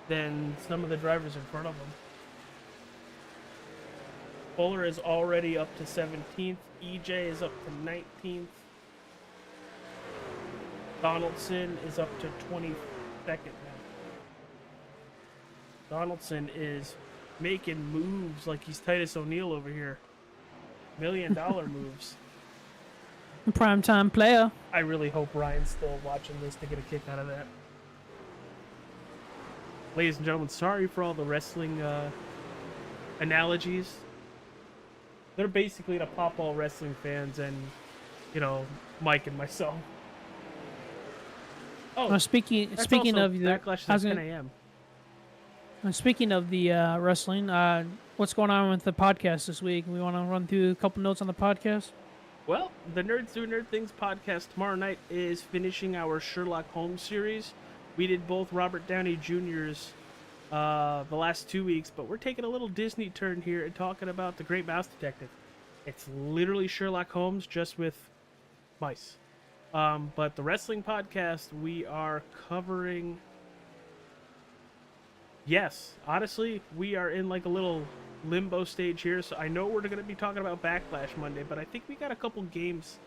than some of the drivers in front of him. Fuller is already up to 17th. EJ is up to 19th. Donaldson is up to 22nd now. Donaldson is making moves like he's Titus O'Neil over here. $1 million moves. Primetime player. I really hope Ryan's still watching this to get a kick out of that. Ladies and gentlemen, sorry for all the wrestling analogies. They're basically to pop all wrestling fans and, you know, Mike and myself. Oh, speaking that's speaking also of the, Backlash I at was 10 gonna, a.m. speaking of the wrestling, what's going on with the podcast this week? We want to run through a couple notes on the podcast. Well, the Nerds Do Nerd Things podcast tomorrow night is finishing our Sherlock Holmes series. We did both Robert Downey Jr.'s the last 2 weeks, but we're taking a little Disney turn here and talking about The Great Mouse Detective. It's literally Sherlock Holmes, just with mice. But the wrestling podcast, we are covering... Yes, honestly, we are in like a little limbo stage here, so I know we're going to be talking about Backlash Monday, but I think we got a couple games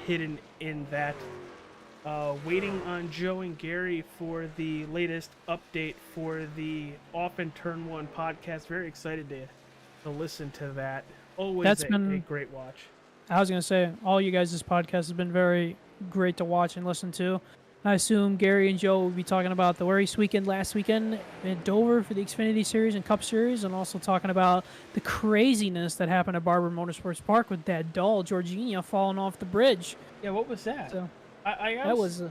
hidden in that. Waiting on Joe and Gary for the latest update for the Off and Turn 1 podcast. Very excited to listen to that. Always That's a been- great watch. I was gonna say all you guys' podcast has been very great to watch and listen to. I assume Gary and Joe will be talking about the race weekend last weekend in Dover for the Xfinity Series and Cup Series, and also talking about the craziness that happened at Barber Motorsports Park with that doll Georgina falling off the bridge. Yeah, what was that? So I that was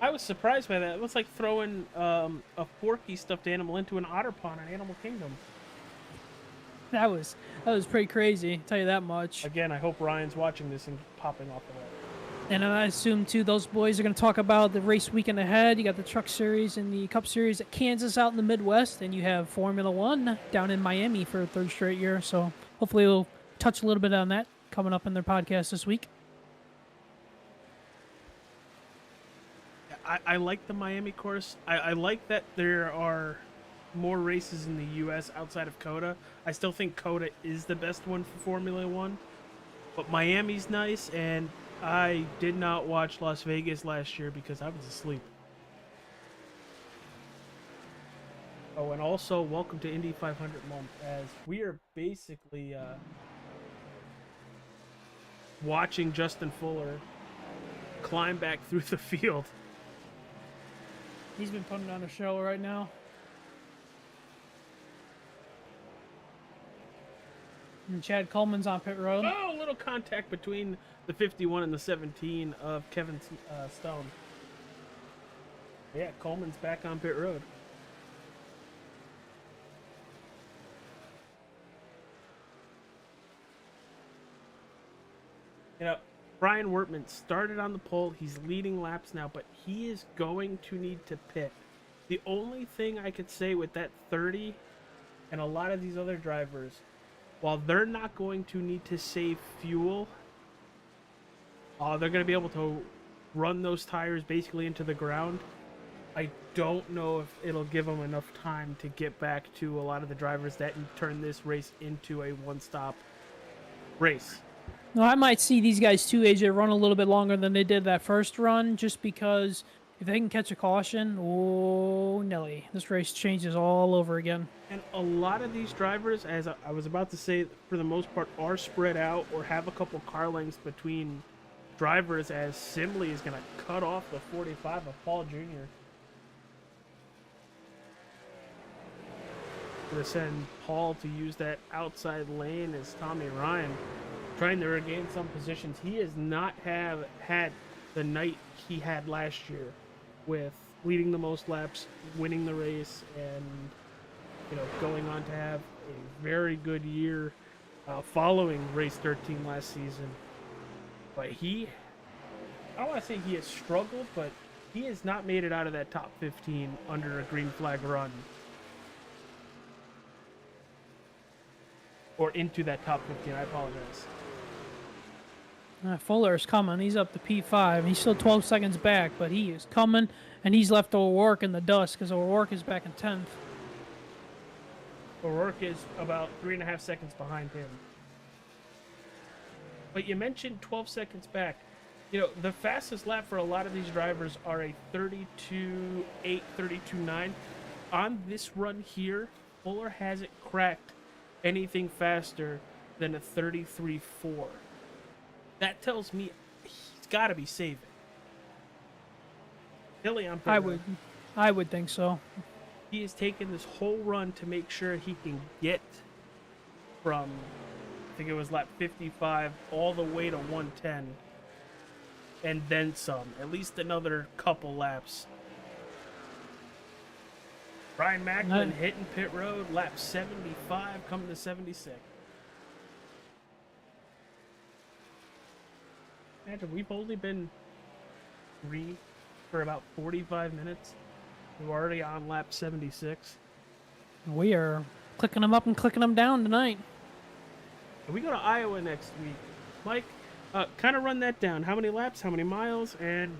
I was surprised by that. It was like throwing a Forky stuffed animal into an otter pond in Animal Kingdom. that was pretty crazy. I'll tell you that much. Again, I hope Ryan's watching this and popping off of that. And I assume, too, those boys are going to talk about the race weekend ahead. You got the Truck Series and the Cup Series at Kansas out in the Midwest, and you have Formula One down in Miami for a third straight year. So hopefully we'll touch a little bit on that coming up in their podcast this week. I like the Miami course. I like that there are more races in the U.S. outside of COTA. I still think COTA is the best one for Formula One, but Miami's nice, and I did not watch Las Vegas last year because I was asleep. Oh, and also welcome to Indy 500 month, as we are basically watching Justin Fuller climb back through the field. He's been putting on a show right now. And Chad Coleman's on pit road. Oh, a little contact between the 51 and the 17 of Kevin Stone. Yeah, Coleman's back on pit road. You know, Brian Wertman started on the pole. He's leading laps now, but he is going to need to pit. The only thing I could say with that 30 and a lot of these other drivers, while they're not going to need to save fuel, they're going to be able to run those tires basically into the ground. I don't know if it'll give them enough time to get back to a lot of the drivers that turn this race into a one-stop race. No, I might see these guys too, AJ, run a little bit longer than they did that first run, just because if they can catch a caution, oh, Nelly, this race changes all over again. And a lot of these drivers, as I was about to say, for the most part, are spread out or have a couple car lengths between drivers, as Simley is going to cut off the 45 of Paul Jr. Going to send Paul to use that outside lane as Tommy Ryan trying to regain some positions. He has not had the night he had last year with leading the most laps, winning the race, and going on to have a very good year following race 13 last season. But I don't want to say he has struggled, but he has not made it out of that top 15 under a green flag run. Or into that top 15, I apologize. Fuller is coming. He's up to P5. He's still 12 seconds back, but he is coming, and he's left O'Rourke in the dust because O'Rourke is back in 10th. O'Rourke is about 3.5 seconds behind him. But you mentioned 12 seconds back. The fastest lap for a lot of these drivers are a 32.8, 32.9. On this run here, Fuller hasn't cracked anything faster than a 33.4. That tells me he's got to be saving. Billy on pit road. I would think so. He has taken this whole run to make sure he can get from, I think it was lap 55, all the way to 110. and then some. At least another couple laps. Brian Macklin hitting pit road, lap 75, coming to 76. Imagine, we've only been green for about 45 minutes. We're already on lap 76. We are clicking them up and clicking them down tonight. And we go to Iowa next week. Mike, kind of run that down. How many laps, how many miles, and...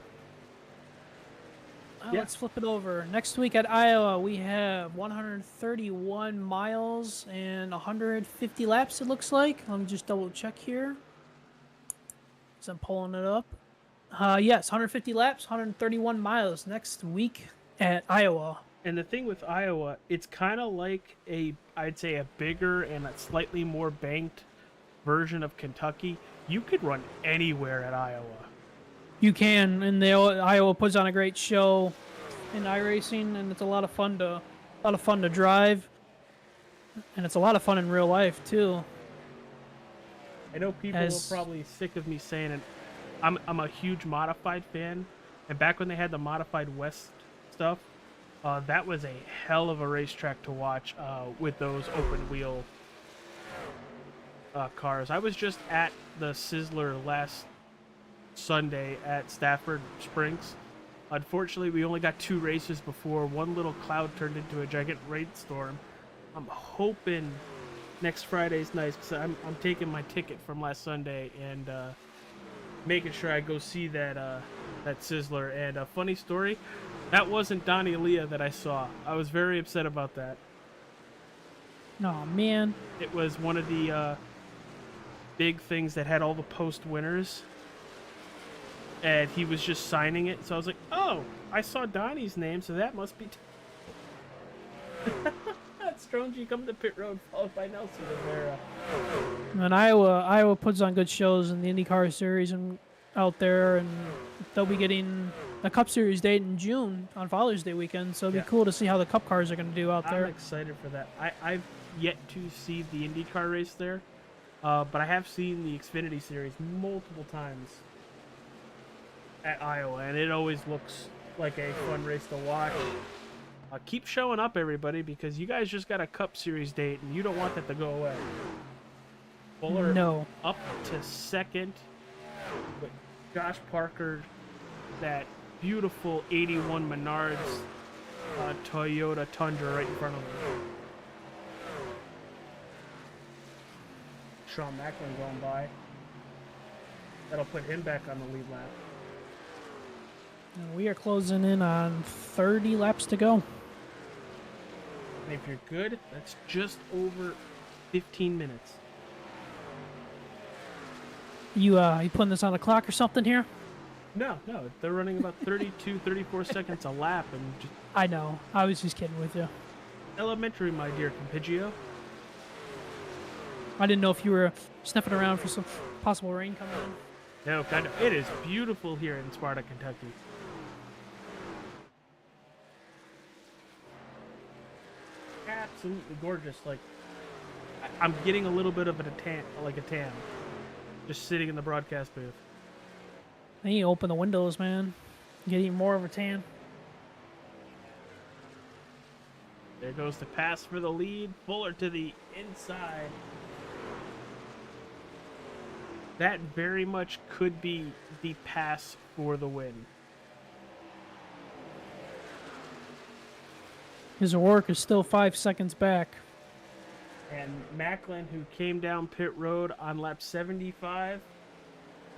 Let's flip it over. Next week at Iowa, we have 131 miles and 150 laps, it looks like. Let me just double check here. So I'm pulling it up. Yes, 150 laps, 131 miles next week at Iowa. And the thing with Iowa, it's kind of like I'd say a bigger and a slightly more banked version of Kentucky. You could run anywhere at Iowa. You can, and Iowa puts on a great show in iRacing, and it's a lot of fun to drive, and it's a lot of fun in real life too. I know people are probably sick of me saying it. I'm a huge modified fan, and back when they had the modified West stuff, that was a hell of a racetrack to watch with those open wheel cars. I was just at the Sizzler last Sunday at Stafford Springs. Unfortunately, we only got 2 races before one little cloud turned into a giant rainstorm. I'm hoping next Friday's nice, because I'm taking my ticket from last Sunday and making sure I go see that Sizzler. And a funny story, that wasn't Donnie Leah that I saw. I was very upset about that. Oh man, it was one of the big things that had all the post winners, and he was just signing it. So I was like, oh, I saw Donnie's name, so that must be Strong G come to pit road, followed by Nelson Rivera. And Iowa puts on good shows in the IndyCar series and out there, and they'll be getting a Cup Series date in June on Father's Day weekend, so it'll be cool to see how the Cup cars are going to do out there. I'm excited for that. I've yet to see the IndyCar race there, but I have seen the Xfinity series multiple times at Iowa, and it always looks like a fun race to watch. Keep showing up, everybody, because you guys just got a Cup Series date, and you don't want that to go away. Fuller up to second with Josh Parker, that beautiful 81 Menards Toyota Tundra right in front of him. Sean Macklin going by. That'll put him back on the lead lap. We are closing in on 30 laps to go. And if you're good, that's just over 15 minutes. You putting this on the clock or something here? No, they're running about 32, 34 seconds a lap, and just I know. I was just kidding with you. elementary, my dear Compigio. I didn't know if you were sniffing around for some possible rain coming in. No, kind of. It is beautiful here in Sparta, Kentucky. Absolutely gorgeous. Like, I'm getting a little bit of a tan, just sitting in the broadcast booth. Then you open the windows, man. You get even more of a tan. There goes the pass for the lead. Fuller to the inside. That very much could be the pass for the win. His work is still 5 seconds back. And Macklin, who came down pit road on lap 75,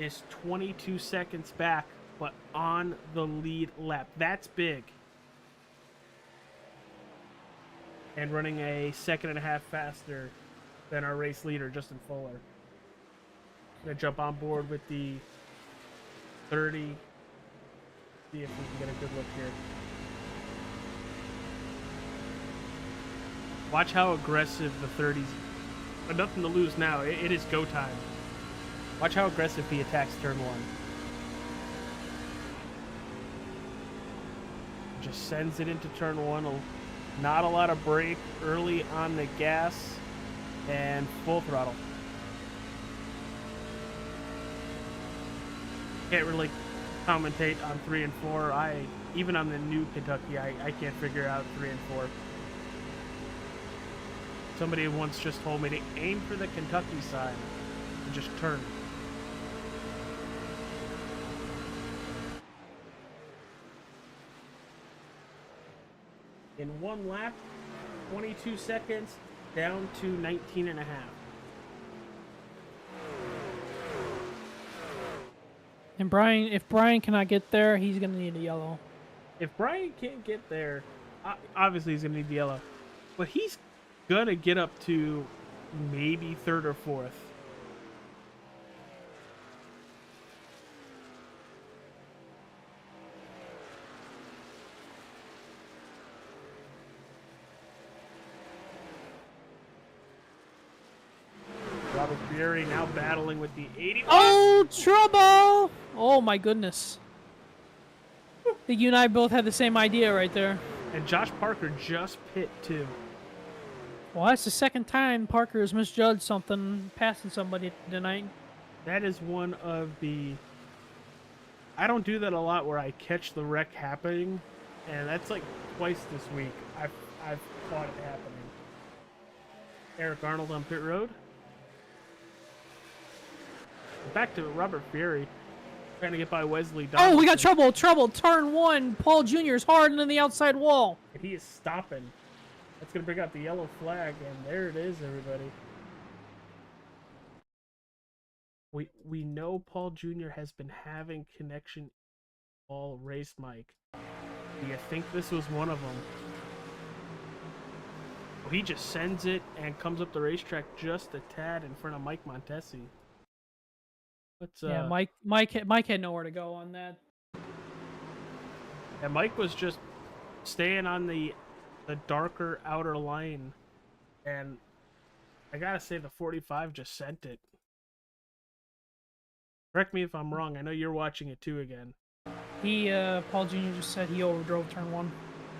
is 22 seconds back, but on the lead lap. That's big. And running a second and a half faster than our race leader, Justin Fuller. Gonna jump on board with the 30. See if we can get a good look here. Watch how aggressive the 30s. But nothing to lose now. It is go time. Watch how aggressive he attacks turn 1. Just sends it into turn 1. Not a lot of brake early on the gas, and full throttle. Can't really commentate on 3 and 4. Even on the new Kentucky, I can't figure out 3 and 4. Somebody once just told me to aim for the Kentucky side and just turn. In one lap, 22 seconds, down to 19 and a half. And Brian, if Brian cannot get there, he's going to need a yellow. If Brian can't get there, obviously he's going to need the yellow. But he's going to get up to maybe 3rd or 4th. Robert Fury now battling with the 80. Oh, trouble! Oh my goodness. I think you and I both had the same idea right there. And Josh Parker just pit too. Well, that's the second time Parker has misjudged something, passing somebody tonight. That is one of the... I don't do that a lot where I catch the wreck happening, and that's like twice this week I've caught it happening. Eric Arnold on pit road. Back to Robert Fury, trying to get by Wesley Donaldson. Oh, we got trouble. Turn 1. Paul Jr. is hard into the outside wall. And he is stopping. That's going to bring out the yellow flag, and there it is, everybody. We know Paul Jr. has been having connection all race, Mike. Do you think this was one of them? Well, he just sends it and comes up the racetrack just a tad in front of Mike Montesi. Yeah, Mike had nowhere to go on that. And Mike was just staying on the darker outer line, and I gotta say the 45 just sent it. Correct me if I'm wrong. I know you're watching it too again. Paul Jr. just said he overdrove turn 1.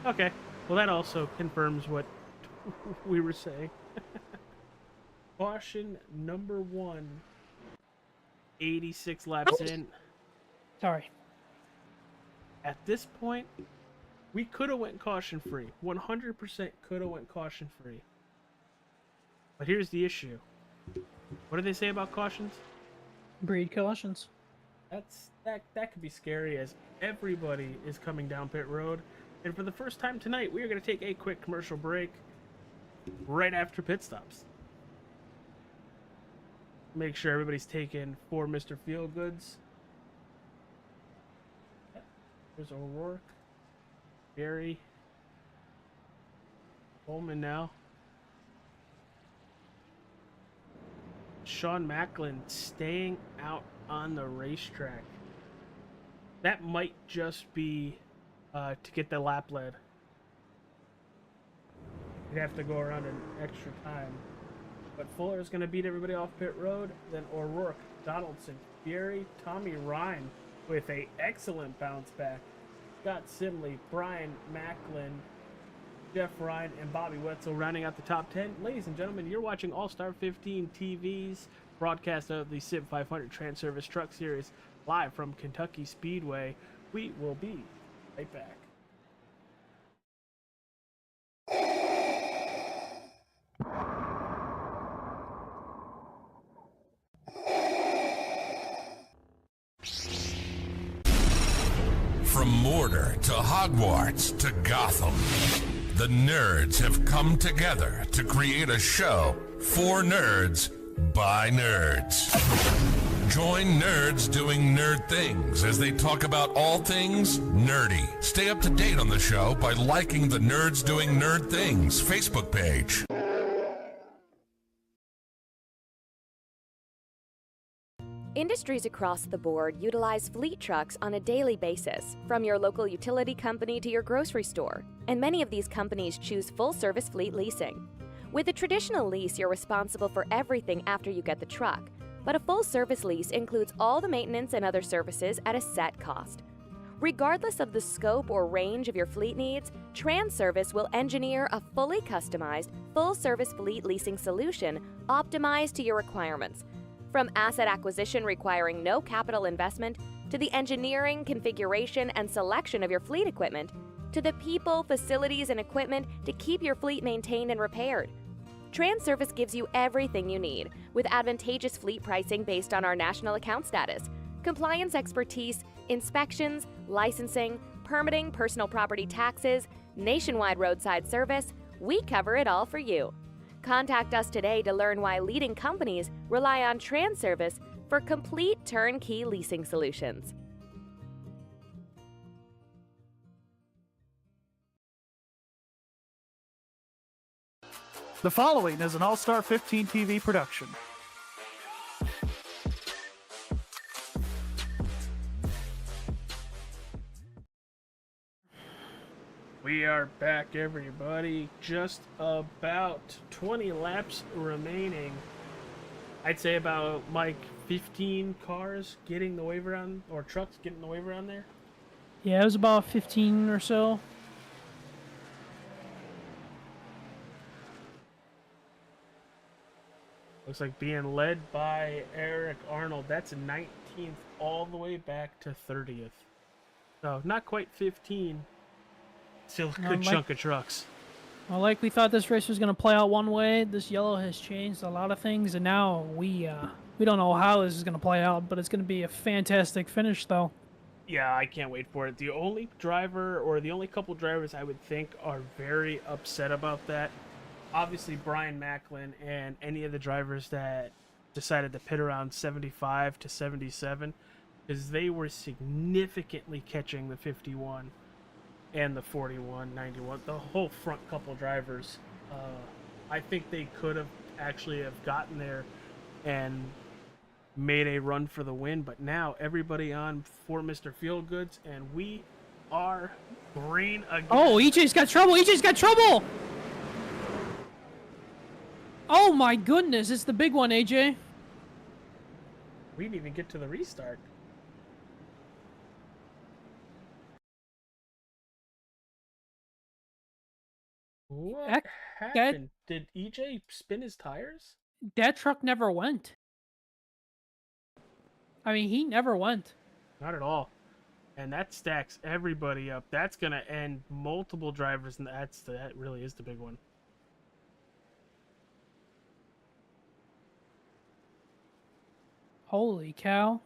Okay, well that also confirms what we were saying. Caution number 1. 86 laps in. Sorry. At this point, we could have went caution free. 100% could have went caution free. But here's the issue. What do they say about cautions? Breed cautions. That could be scary, as everybody is coming down pit road. And for the first time tonight, we are going to take a quick commercial break right after pit stops. Make sure everybody's taken for Mr. Feelgoods. There's O'Rourke. Barry. Coleman now. Sean Macklin staying out on the racetrack. That might just be to get the lap lead. You'd have to go around an extra time. But Fuller is going to beat everybody off pit road. Then O'Rourke, Donaldson, Fury, Tommy Ryan with a excellent bounce back. Scott Simley, Brian Macklin, Jeff Ryan, and Bobby Wetzel rounding out the top 10. Ladies and gentlemen, you're watching All-Star 15 TV's broadcast of the Sim500 TranService Truck Series live from Kentucky Speedway. We will be right back. From Mordor to Hogwarts to Gotham, the nerds have come together to create a show for nerds by nerds. Join nerds doing nerd things as they talk about all things nerdy. Stay up to date on the show by liking the Nerds Doing Nerd Things Facebook page. Industries across the board utilize fleet trucks on a daily basis, from your local utility company to your grocery store, and many of these companies choose full-service fleet leasing. With a traditional lease, you're responsible for everything after you get the truck, but a full-service lease includes all the maintenance and other services at a set cost. Regardless of the scope or range of your fleet needs, TranService will engineer a fully customized, full-service fleet leasing solution optimized to your requirements. From asset acquisition requiring no capital investment, to the engineering, configuration, and selection of your fleet equipment, to the people, facilities, and equipment to keep your fleet maintained and repaired. TranService gives you everything you need with advantageous fleet pricing based on our national account status, compliance expertise, inspections, licensing, permitting, personal property taxes, nationwide roadside service. We cover it all for you. Contact us today to learn why leading companies rely on TranService for complete turnkey leasing solutions. The following is an All-Star 15 TV production. We are back, everybody. Just about 20 laps remaining. I'd say about, Mike, 15 cars getting the wave around, or trucks getting the wave around there. Yeah, it was about 15 or so. Looks like being led by Eric Arnold. That's a 19th all the way back to 30th. So not quite 15. Still a good chunk of trucks. Well, like we thought this race was going to play out one way, this yellow has changed a lot of things, and now we don't know how this is going to play out, but it's going to be a fantastic finish, though. Yeah, I can't wait for it. The only driver, or the only couple drivers I would think are very upset about that, obviously Brian Macklin and any of the drivers that decided to pit around 75 to 77, because they were significantly catching the 51 and the 41, 91, the whole front couple drivers. I think they could have actually have gotten there and made a run for the win, but now everybody on for Mr. Feelgoods, and we are green again. Oh, EJ's got trouble! EJ's got trouble! Oh my goodness, it's the big one, AJ. We didn't even get to the restart. What happened? Did EJ spin his tires? That truck never went. I mean, he never went. Not at all. And that stacks everybody up. That's going to end multiple drivers, and that really is the big one. Holy cow.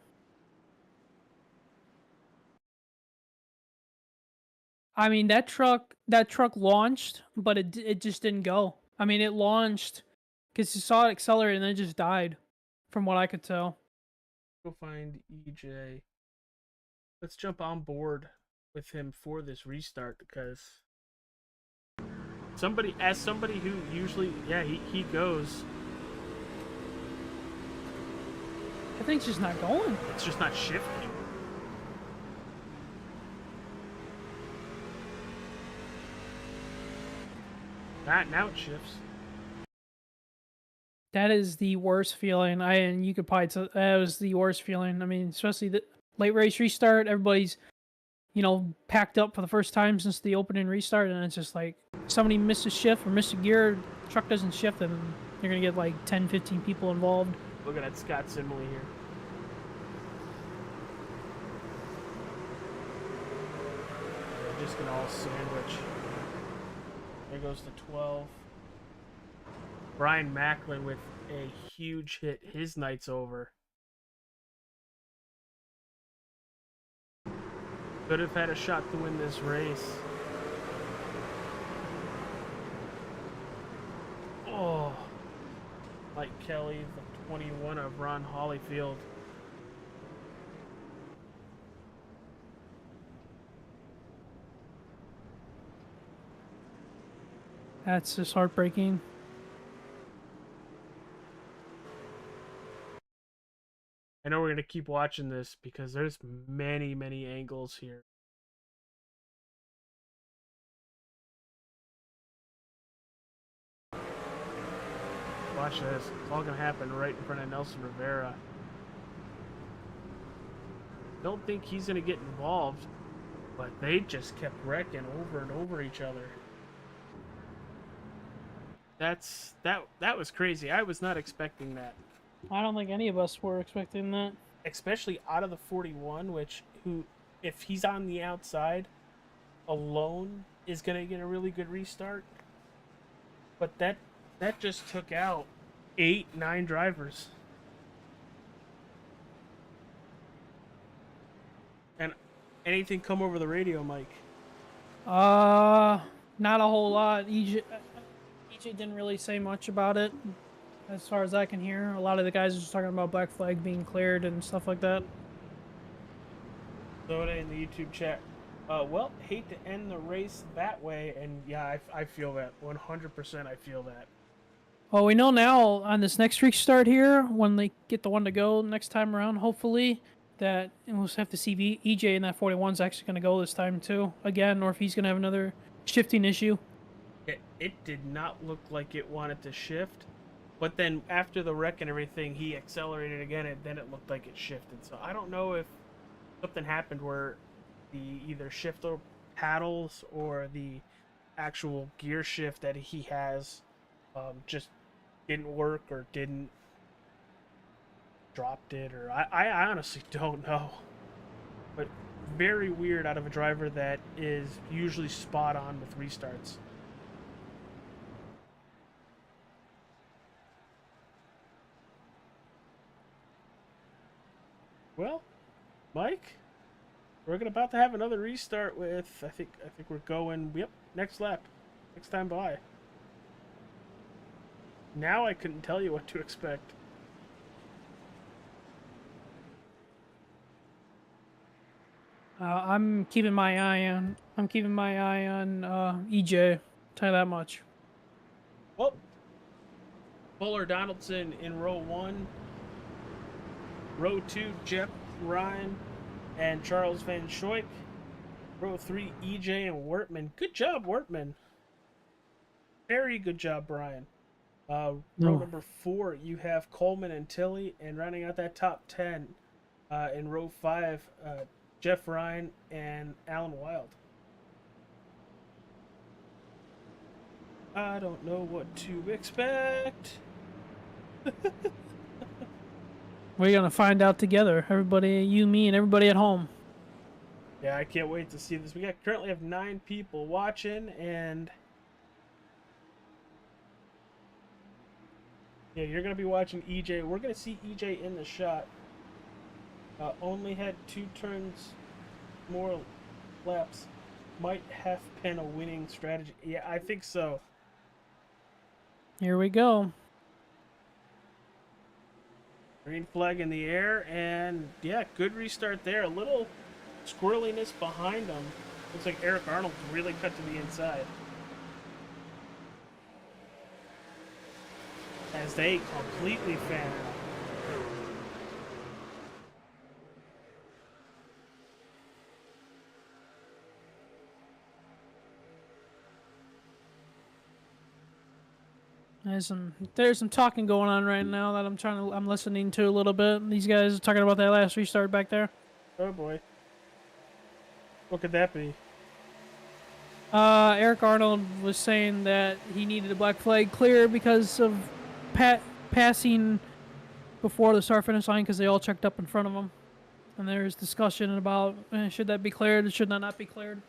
I mean, that truck launched, but it just didn't go. I mean, it launched because you saw it accelerate and then it just died, from what I could tell. Go find EJ. Let's jump on board with him for this restart, because somebody who usually, yeah, he goes. I think it's just not going. It's just not shifting. Now it shifts. That is the worst feeling. And you could probably tell that was the worst feeling. I mean, especially the late race restart. Everybody's, packed up for the first time since the opening restart, and it's just like somebody missed a shift or missed a gear, the truck doesn't shift, and you're gonna get like 10, 15 people involved. Look at that Scott Simile here. They're just gonna all sandwich. There goes the 12. Brian Macklin with a huge hit. His night's over. Could have had a shot to win this race. Oh. Mike Kelly, the 21 of Ron Hollyfield. That's just heartbreaking. I know we're going to keep watching this because there's many, many angles here. Watch this. It's all going to happen right in front of Nelson Rivera. Don't think he's going to get involved, but they just kept wrecking over and over each other. That was crazy. I was not expecting that. I don't think any of us were expecting that. especially out of the 41, if he's on the outside alone, is going to get a really good restart. But that just took out 8-9 drivers. And anything come over the radio, Mike? Not a whole lot. EJ didn't really say much about it, as far as I can hear. A lot of the guys are just talking about black flag being cleared and stuff like that. Throw it in the YouTube chat. Well, hate to end the race that way, and yeah, I feel that 100%. I feel that. Well, we know now on this next restart here, when they get the one to go next time around, hopefully, that and we'll have to see EJ in that 41 is actually going to go this time too, again, or if he's going to have another shifting issue. It did not look like it wanted to shift, but then after the wreck and everything, he accelerated again, and then it looked like it shifted. So I don't know if something happened where the either shifter paddles or the actual gear shift that he has just didn't work or didn't dropped it, or I honestly don't know. But very weird out of a driver that is usually spot on with restarts. Well, Mike, we're about to have another restart with I think we're going, yep, next lap. Next time by. Now I couldn't tell you what to expect. I'm keeping my eye on EJ. Tell you that much. Well, Fuller Donaldson in row 1. Row 2, Jeff Ryan and Charles Van Schoik. Row 3, EJ and Wertman. Good job, Wertman. Very good job, Brian. Row number 4, you have Coleman and Tilley, and rounding out that top 10 in row 5, Jeff Ryan and Alan Wild. I don't know what to expect. We're gonna find out together. Everybody, you, me, and everybody at home. Yeah, I can't wait to see this. We currently have 9 people watching, and yeah, you're gonna be watching EJ. We're gonna see EJ in the shot. Only had 2 turns more laps. Might have been a winning strategy. Yeah, I think so. Here we go. Green flag in the air, and yeah, good restart there. A little squirreliness behind them. Looks like Eric Arnold really cut to the inside. As they completely fan out. There's some talking going on right now that I'm listening to a little bit. These guys are talking about that last restart back there. Oh boy. What could that be? Eric Arnold was saying that he needed a black flag clear because of passing before the start finish line because they all checked up in front of him. And there's discussion about should that be cleared, should that not be cleared.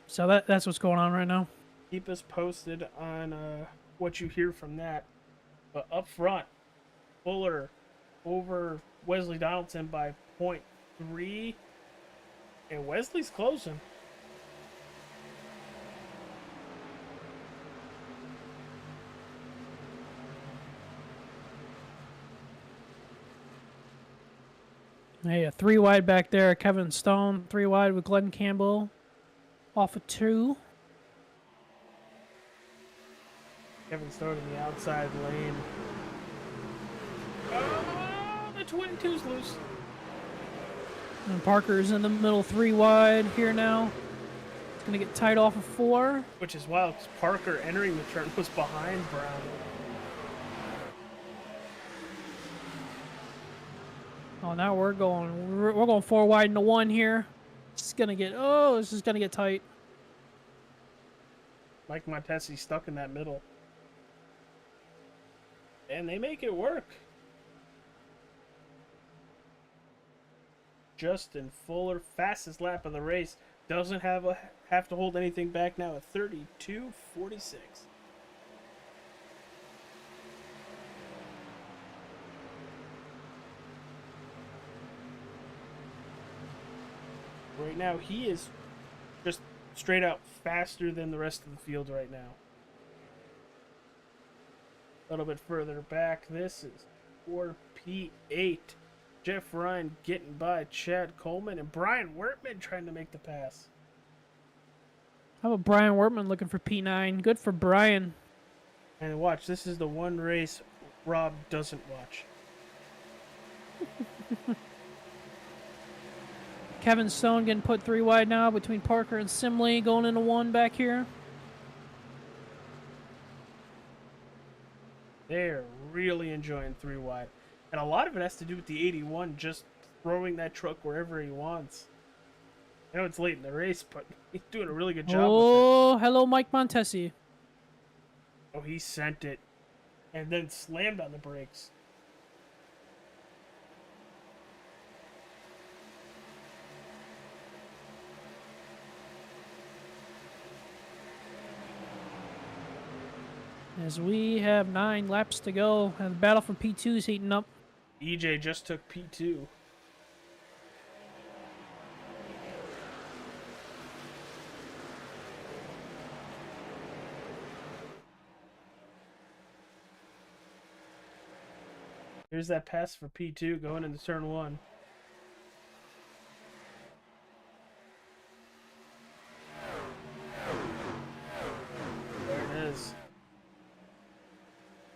So that's what's going on right now. Keep us posted on what you hear from that. But up front, Fuller over Wesley Donaldson by 0.3. And Wesley's closing. Hey, a 3 wide back there. Kevin Stone, 3 wide with Glenn Campbell off of 2. Kevin Stone in the outside lane. Oh, the 22's loose. And Parker's in the middle 3 wide here now. It's going to get tight off of 4. Which is wild because Parker entering the turn was behind Brown. Oh, now we're going 4 wide into 1 here. This is going to get tight. Mike Montesi stuck in that middle. And they make it work. Justin Fuller, fastest lap of the race, doesn't have to hold anything back now at 32:46. Right now, he is just straight out faster than the rest of the field right now. A little bit further back, this is 4P8. Jeff Ryan getting by Chad Coleman, and Brian Wertman trying to make the pass. How about Brian Wertman looking for P9? Good for Brian. And watch, this is the one race Rob doesn't watch. Kevin Stone getting put 3 wide now between Parker and Simley, going into 1 back here. They're really enjoying 3 wide. And a lot of it has to do with the 81 just throwing that truck wherever he wants. I know it's late in the race, but he's doing a really good job with Oh, hello, Mike Montesi. it. Oh, he sent it and then slammed on the brakes. As we have 9 laps to go, and the battle for P2 is heating up. EJ just took P2. Here's that pass for P2 going into turn 1. There it is.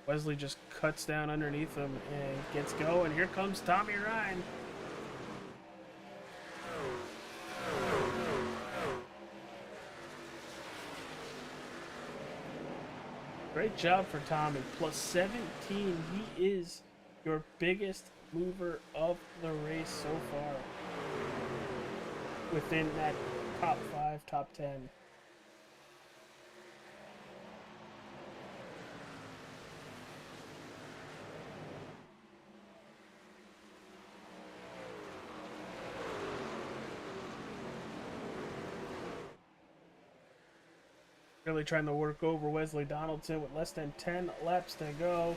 Wesley just cuts down underneath him and gets going. Here comes Tommy Ryan. Great job for Tommy. Plus 17. He is your biggest mover of the race so far. Within that top 5, top 10. Really trying to work over Wesley Donaldson with less than 10 laps to go.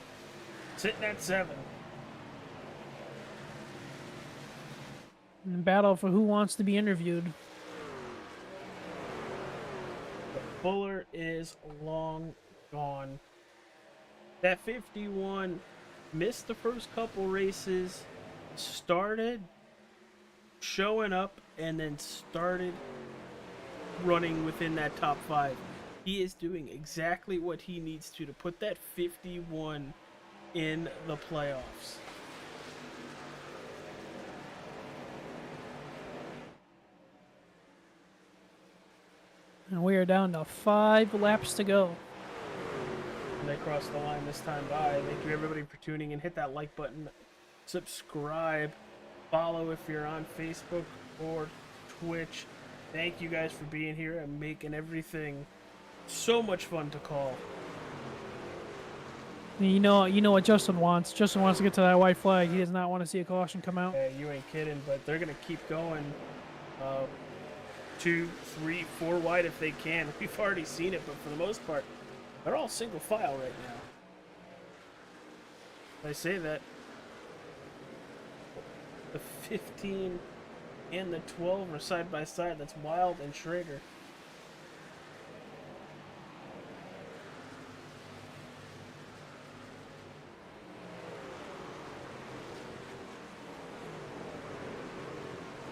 Sitting at 7. In battle for who wants to be interviewed. But Fuller is long gone. That 51 missed the first couple races, started showing up, and then started running within that top 5. He is doing exactly what he needs to put that 51 in the playoffs. And we are down to 5 laps to go. And they crossed the line this time by. Thank you everybody for tuning in. Hit that like button. Subscribe. Follow if you're on Facebook or Twitch. Thank you guys for being here and making everything so much fun to call. You know what Justin wants. Justin wants to get to that white flag. He does not want to see a caution come out. Yeah, you ain't kidding, but they're going to keep going 2, 3, 4 wide if they can. We've already seen it, but for the most part, they're all single file right now. I say that. The 15 and the 12 are side by side. That's Wild and Schrader.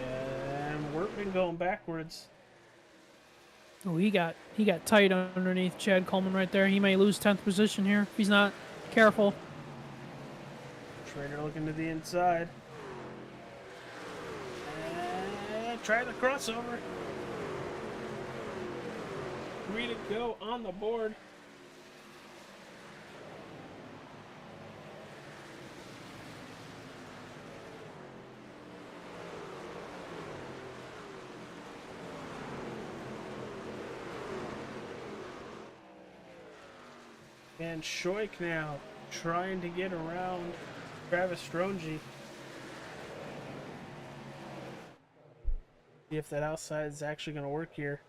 And Workman going backwards. Oh, he got tight underneath Chad Coleman right there. He may lose 10th position here if he's not careful. Schrader looking to the inside. Try the crossover. 3 to go on the board. And Shoik now trying to get around Travis Strongy. See if that outside is actually going to work here.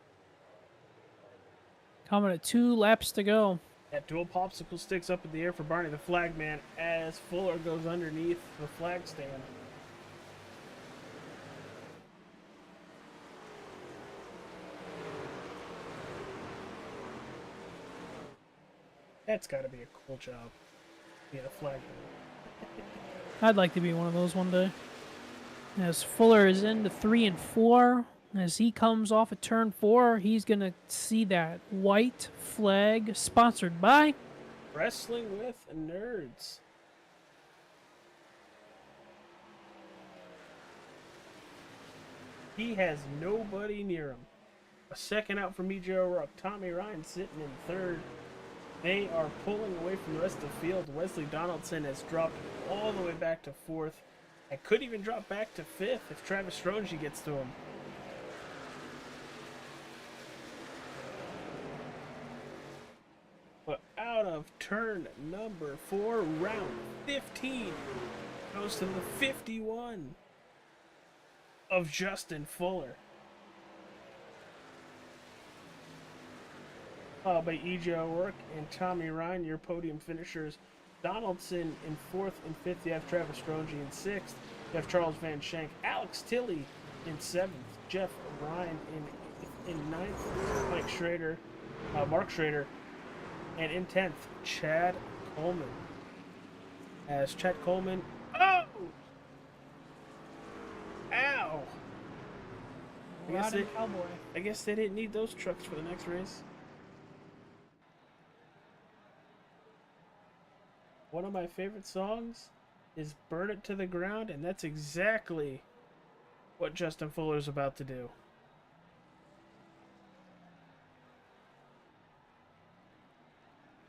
Coming at 2 laps to go. That dual popsicle sticks up in the air for Barney the flag man as Fuller goes underneath the flag stand. That's got to be a cool job, being a flag man. I'd like to be one of those one day. As Fuller is into 3 and 4, as he comes off of turn 4, he's going to see that white flag sponsored by Wrestling with Nerds. He has nobody near him. A second out from E.J. O'Rourke. Tommy Ryan sitting in third. They are pulling away from the rest of the field. Wesley Donaldson has dropped all the way back to fourth. And could even drop back to fifth if Travis Strongy gets to him. But out of turn number 4, round 15, goes to the 51 of Justin Fuller. By E.J. O'Rourke and Tommy Ryan, your podium finishers. Donaldson in 4th and 5th. You have Travis Strongy in 6th. You have Charles Van Shank. Alex Tilley in 7th. Jeff Ryan in 9th. Mike Schrader, Mark Schrader. And in 10th, Chad Coleman. As Chad Coleman... Oh! Ow! I guess they didn't need those trucks for the next race. One of my favorite songs is Burn It to the Ground, and that's exactly what Justin Fuller's about to do.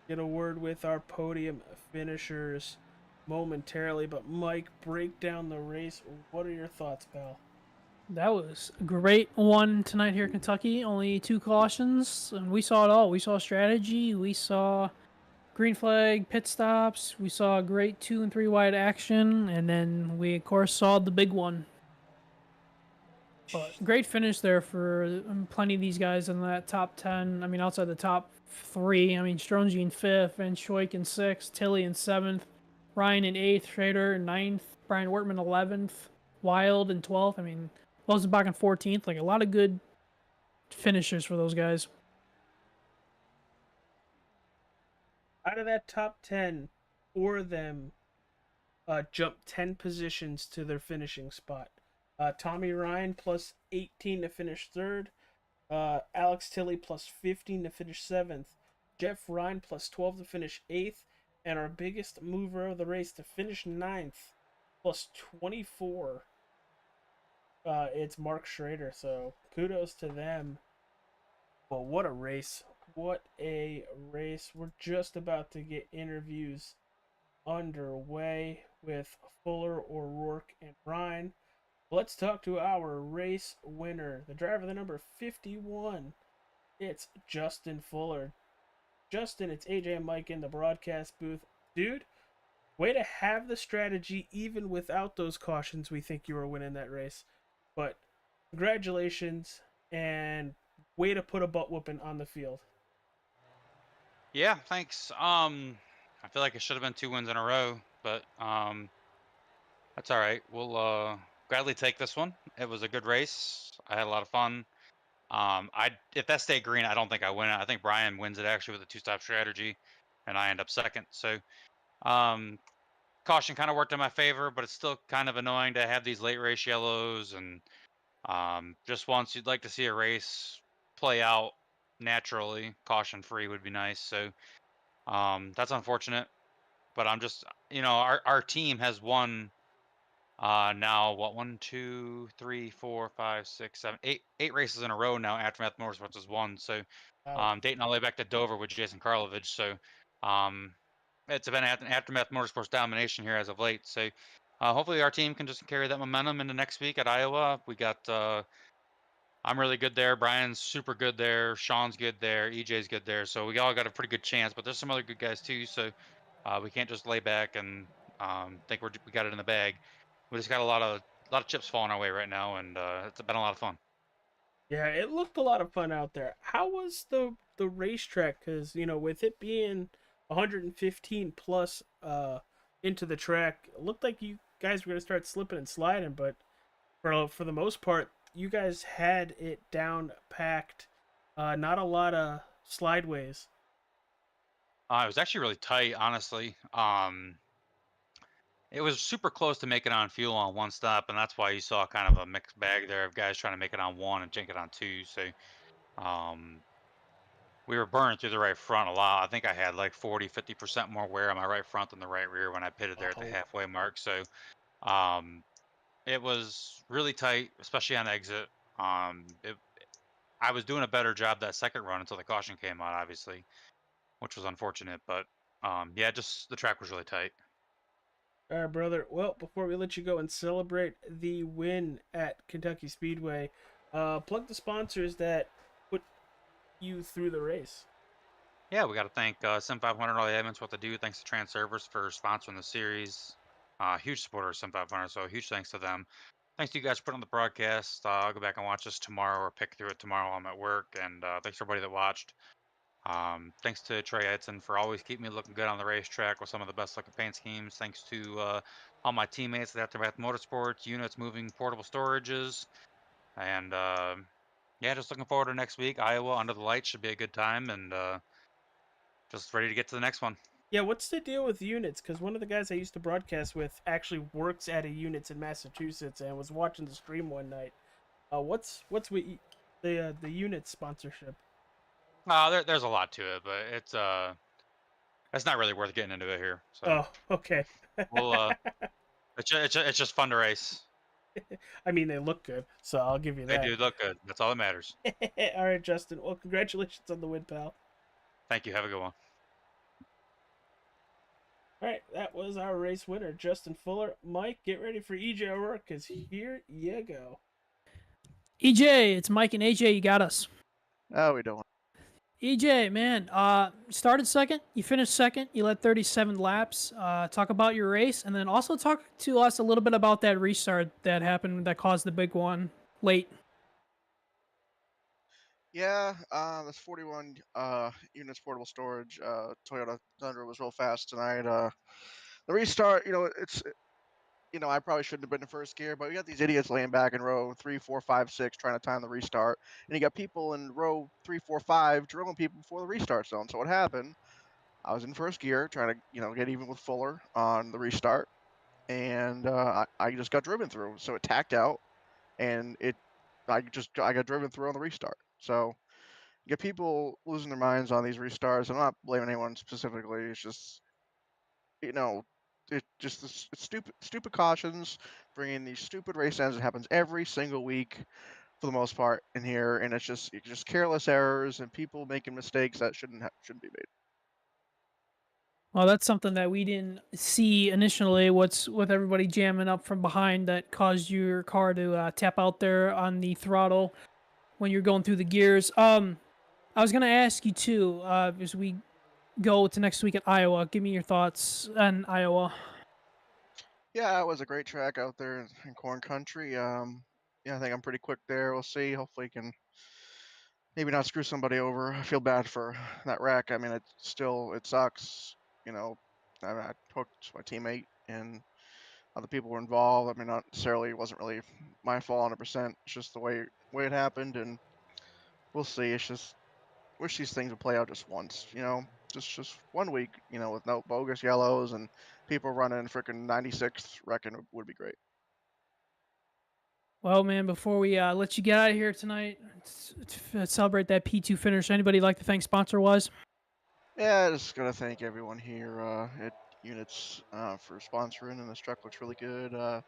Get a word with our podium finishers momentarily, but Mike, break down the race. What are your thoughts, pal? That was a great one tonight here in Kentucky. Only 2 cautions, and we saw it all. We saw strategy, we saw green flag, pit stops, we saw great 2 and 3 wide action, and then we, of course, saw the big one. But great finish there for plenty of these guys in that top 10. I mean, outside the top 3. I mean, Strongy in 5th, Van Schoik in 6th, Tilley in 7th, Ryan in 8th, Schrader in 9th, Brian Wortman 11th, Wild in 12th. I mean, Rosenbach in 14th. Like, a lot of good finishers for those guys. Out of that top 10, 4 of them jumped 10 positions to their finishing spot. Tommy Ryan plus 18 to finish 3rd. Alex Tilley plus 15 to finish 7th. Jeff Ryan plus 12 to finish 8th. And our biggest mover of the race to finish 9th plus 24. It's Mark Schrader. So kudos to them. But what a race. What a race. We're just about to get interviews underway with Fuller, O'Rourke, and Ryan. Let's talk to our race winner, the driver of the number 51. It's Justin Fuller. Justin, it's AJ and Mike in the broadcast booth. Dude, way to have the strategy even without those cautions. We think you were winning that race. But congratulations and way to put a butt whooping on the field. Yeah, thanks. I feel like it should have been 2 wins in a row, but that's all right. We'll gladly take this one. It was a good race. I had a lot of fun. If that stayed green, I don't think I win it. I think Brian wins it actually with a 2-stop strategy, and I end up 2nd. So caution kind of worked in my favor, but it's still kind of annoying to have these late race yellows, and just once you'd like to see a race play out naturally, caution free would be nice. So that's unfortunate, but I'm just, our team has won now what, 1, 2, 3, 4, 5, 6, 7, 8 races in a row now. Aftermath Motorsports has won. So dating all the way back to Dover with Jason Karlovich. So it's been Aftermath Motorsports domination here as of late. So hopefully our team can just carry that momentum into next week at Iowa. We got I'm really good there. Brian's super good there. Sean's good there. EJ's good there. So we all got a pretty good chance, but there's some other good guys too. So We can't just lay back and think we got it in the bag. We just got a lot of chips falling our way right now, and it's been a lot of fun. Yeah, it looked a lot of fun out there. How was the racetrack? Because with it being 115 plus into the track, it looked like you guys were gonna start slipping and sliding. But for the most part, you guys had it down packed. Not a lot of slideways. It was actually really tight, honestly. It was super close to making on fuel on one stop, and that's why you saw kind of a mixed bag there of guys trying to make it on one and jink it on two. So um, we were burning through the right front a lot. I think I had like 40-50% more wear on my right front than the right rear when I pitted there at the Oh, halfway mark. So um, it was really tight, especially on exit. I was doing a better job that second run until the caution came out, obviously, which was unfortunate. But yeah, just the track was really tight. all right, brother. Well, before we let you go and celebrate the win at Kentucky Speedway, plug the sponsors that put you through the race. Yeah, we got to thank Sim500, all the admins, what they do. Thanks to TranService for sponsoring the series. Huge supporter of Sim500, so huge thanks to them. Thanks to you guys for putting on the broadcast. I'll go back and watch this tomorrow or pick through it tomorrow while I'm at work. And thanks to everybody that watched. Thanks to Trey Edson for always keeping me looking good on the racetrack with some of the best looking paint schemes. Thanks to all my teammates at Aftermath Motorsports, units moving portable storages. And yeah, just looking forward to next week. Iowa under the lights should be a good time. And just ready to get to the next one. Yeah, what's the deal with units? Because one of the guys I used to broadcast with actually works at a units in Massachusetts and was watching the stream one night. What's with the unit sponsorship? There's a lot to it, but it's not really worth getting into it here. So Oh, okay. we'll it's just fun to race. I mean, they look good, so I'll give you They that. do look good. That's all that matters. All right, Justin. Well, congratulations on the win, pal. Thank you. Have a good one. All right, that was our race winner, Justin Fuller. Mike, get ready for EJ O'Rourke, because here you go. EJ, it's Mike and AJ. You got us. Oh, we don't. EJ, man, started second, you finished second, you led 37 laps. Talk about your race, and then also talk to us a little bit about that restart that happened that caused the big one late. Yeah, this 41 units portable storage Toyota Tundra was real fast tonight. The restart, I probably shouldn't have been in first gear, but we got these idiots laying back in row 3, 4, 5, 6 trying to time the restart, and you got people in row 3, 4, 5 drilling people before the restart zone. So what happened? I was in first gear trying to get even with Fuller on the restart, and I just got driven through. So it tacked out, and I got driven through on the restart. So you get people losing their minds on these restarts. I'm not blaming anyone specifically. It's just it's stupid cautions, bringing these stupid race ends. It happens every single week for the most part in here, and it's just careless errors and people making mistakes that shouldn't be made. Well, that's something that we didn't see initially. What's with everybody jamming up from behind that caused your car to tap out there on the throttle when you're going through the gears. I was gonna ask you too, as we go to next week at Iowa. Give me your thoughts on Iowa. Yeah, it was a great track out there in corn country. Yeah, I think I'm pretty quick there. We'll see. Hopefully, can maybe not screw somebody over. I feel bad for that wreck. I mean, it sucks. I talked to my teammate and other people were involved. I mean, not necessarily, it wasn't really my fault 100%. It's just the way it happened, and we'll see. It's just wish these things would play out just once. Just 1 week. With no bogus yellows and people running freaking 96th wrecking would be great. Well, man, before we let you get out of here tonight, to celebrate that P2 finish, anybody like to thank sponsor-wise? Yeah, just gotta thank everyone here at Units for sponsoring, and this truck looks really good. Thank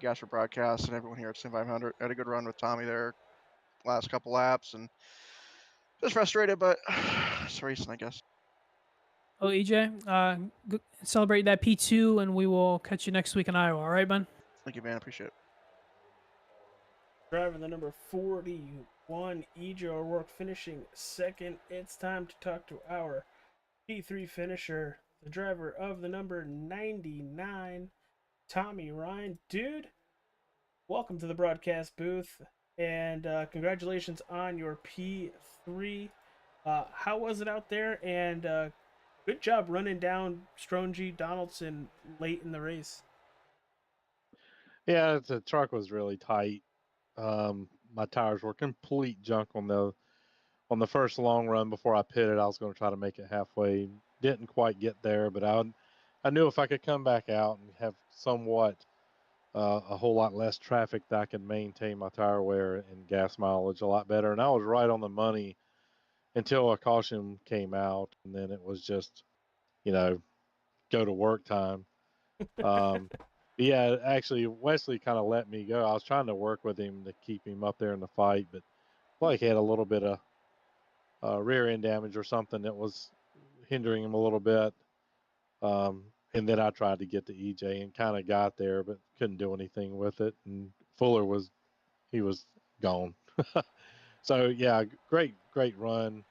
you guys for broadcast and everyone here at Sim500. Had a good run with Tommy there last couple laps, and just frustrated, but it's racing, I guess. Oh, EJ, celebrate that P2, and we will catch you next week in Iowa. All right, man? Thank you, man. Appreciate it. Driver the number 41, EJ O'Rourke, finishing second. It's time to talk to our P3 finisher, the driver of the number 99, Tommy Ryan. Dude, welcome to the broadcast booth, and congratulations on your P3. How was it out there? And good job running down Strongy Donaldson late in the race. Yeah, the truck was really tight. My tires were complete junk on the first long run before I pitted. I was going to try to make it halfway. Didn't quite get there, but I knew if I could come back out and have somewhat a whole lot less traffic, that I could maintain my tire wear and gas mileage a lot better. And I was right on the money until a caution came out, and then it was just, go to work time. Yeah, actually, Wesley kind of let me go. I was trying to work with him to keep him up there in the fight, but like he had a little bit of rear end damage or something that was hindering him a little bit. And then I tried to get to EJ and kind of got there, but couldn't do anything with it. And Fuller was gone. So yeah, great run.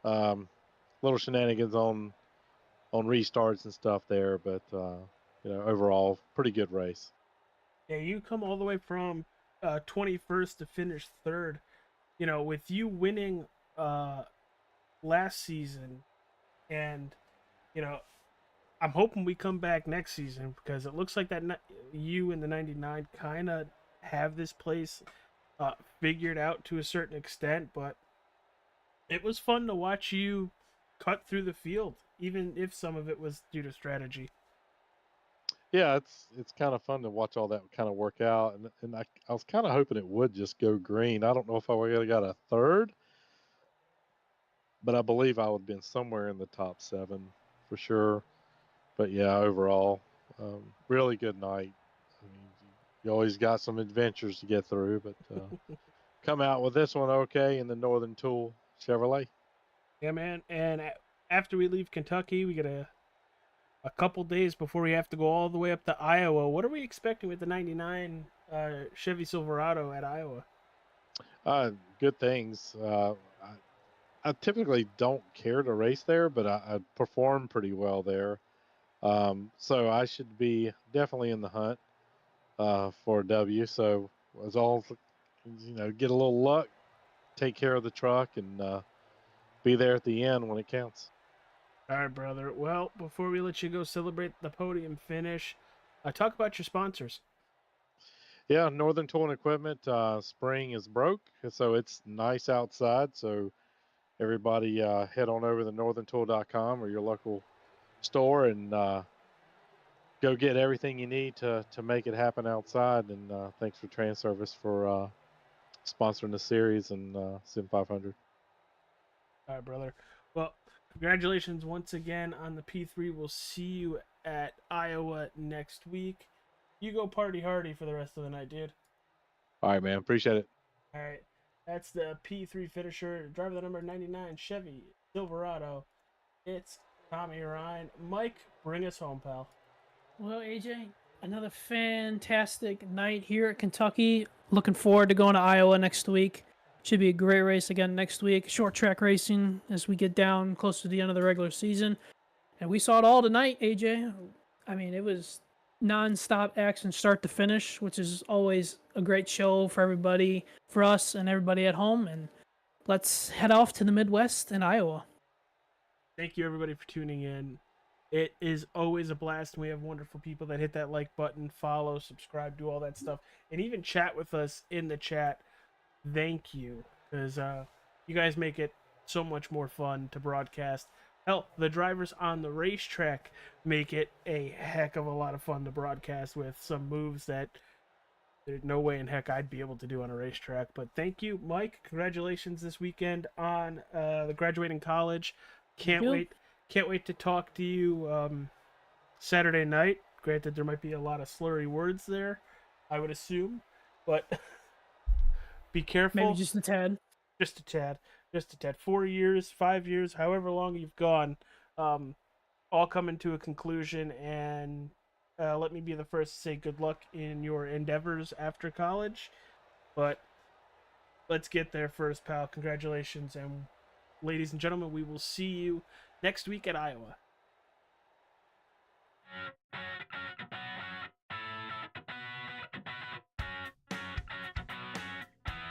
Little shenanigans on restarts and stuff there, but overall pretty good race. Yeah, you come all the way from 21st to finish third. With you winning last season, and I'm hoping we come back next season, because it looks like that you and the 99 kind of have this place figured out to a certain extent. But it was fun to watch you cut through the field, even if some of it was due to strategy. Yeah, it's kind of fun to watch all that kind of work out, and I was kind of hoping it would just go green. I don't know if I would have got a third, but I believe I would have been somewhere in the top 7 for sure. But yeah, overall, really good night. I mean, you always got some adventures to get through, but come out with this one okay in the Northern Tool Chevrolet. Yeah, man. And after we leave Kentucky, we get a couple days before we have to go all the way up to Iowa. What are we expecting with the 99 Chevy Silverado at Iowa? Good things. I typically don't care to race there, but I perform pretty well there. So I should be definitely in the hunt for a W. So as all, get a little luck, take care of the truck, and be there at the end when it counts. All right, brother. Well, before we let you go celebrate the podium finish, talk about your sponsors. Yeah, Northern Tool and Equipment. Spring is broke, so it's nice outside. So everybody head on over to northerntool.com or your local store and go get everything you need to make it happen outside. And thanks for TranService for sponsoring the series and Sim500. All right, brother. Well, congratulations once again on the P3. We'll see you at Iowa next week. You go party hardy for the rest of the night, dude. All right, man. Appreciate it. All right. That's the P3 finisher, driver the number 99 Chevy Silverado. It's Tommy Ryan. Mike, bring us home, pal. Well, AJ, another fantastic night here at Kentucky. Looking forward to going to Iowa next week. Should be a great race again next week. Short track racing as we get down close to the end of the regular season. And we saw it all tonight, AJ. I mean, it was non-stop action start to finish, which is always a great show for everybody, for us and everybody at home. And let's head off to the Midwest and Iowa. Thank you, everybody, for tuning in. It is always a blast. We have wonderful people that hit that like button, follow, subscribe, do all that stuff, and even chat with us in the chat. Thank you, because you guys make it so much more fun to broadcast. Hell, the drivers on the racetrack make it a heck of a lot of fun to broadcast with some moves that there's no way in heck I'd be able to do on a racetrack. But thank you, Mike. Congratulations this weekend on the graduating college. Can't wait to talk to you Saturday night. Granted, there might be a lot of slurry words there, I would assume, but be careful. Maybe just a tad. Just a tad. 4 years, 5 years, however long you've gone, all coming to a conclusion. And let me be the first to say good luck in your endeavors after college. But let's get there first, pal. Congratulations. And ladies and gentlemen, we will see you next week at Iowa.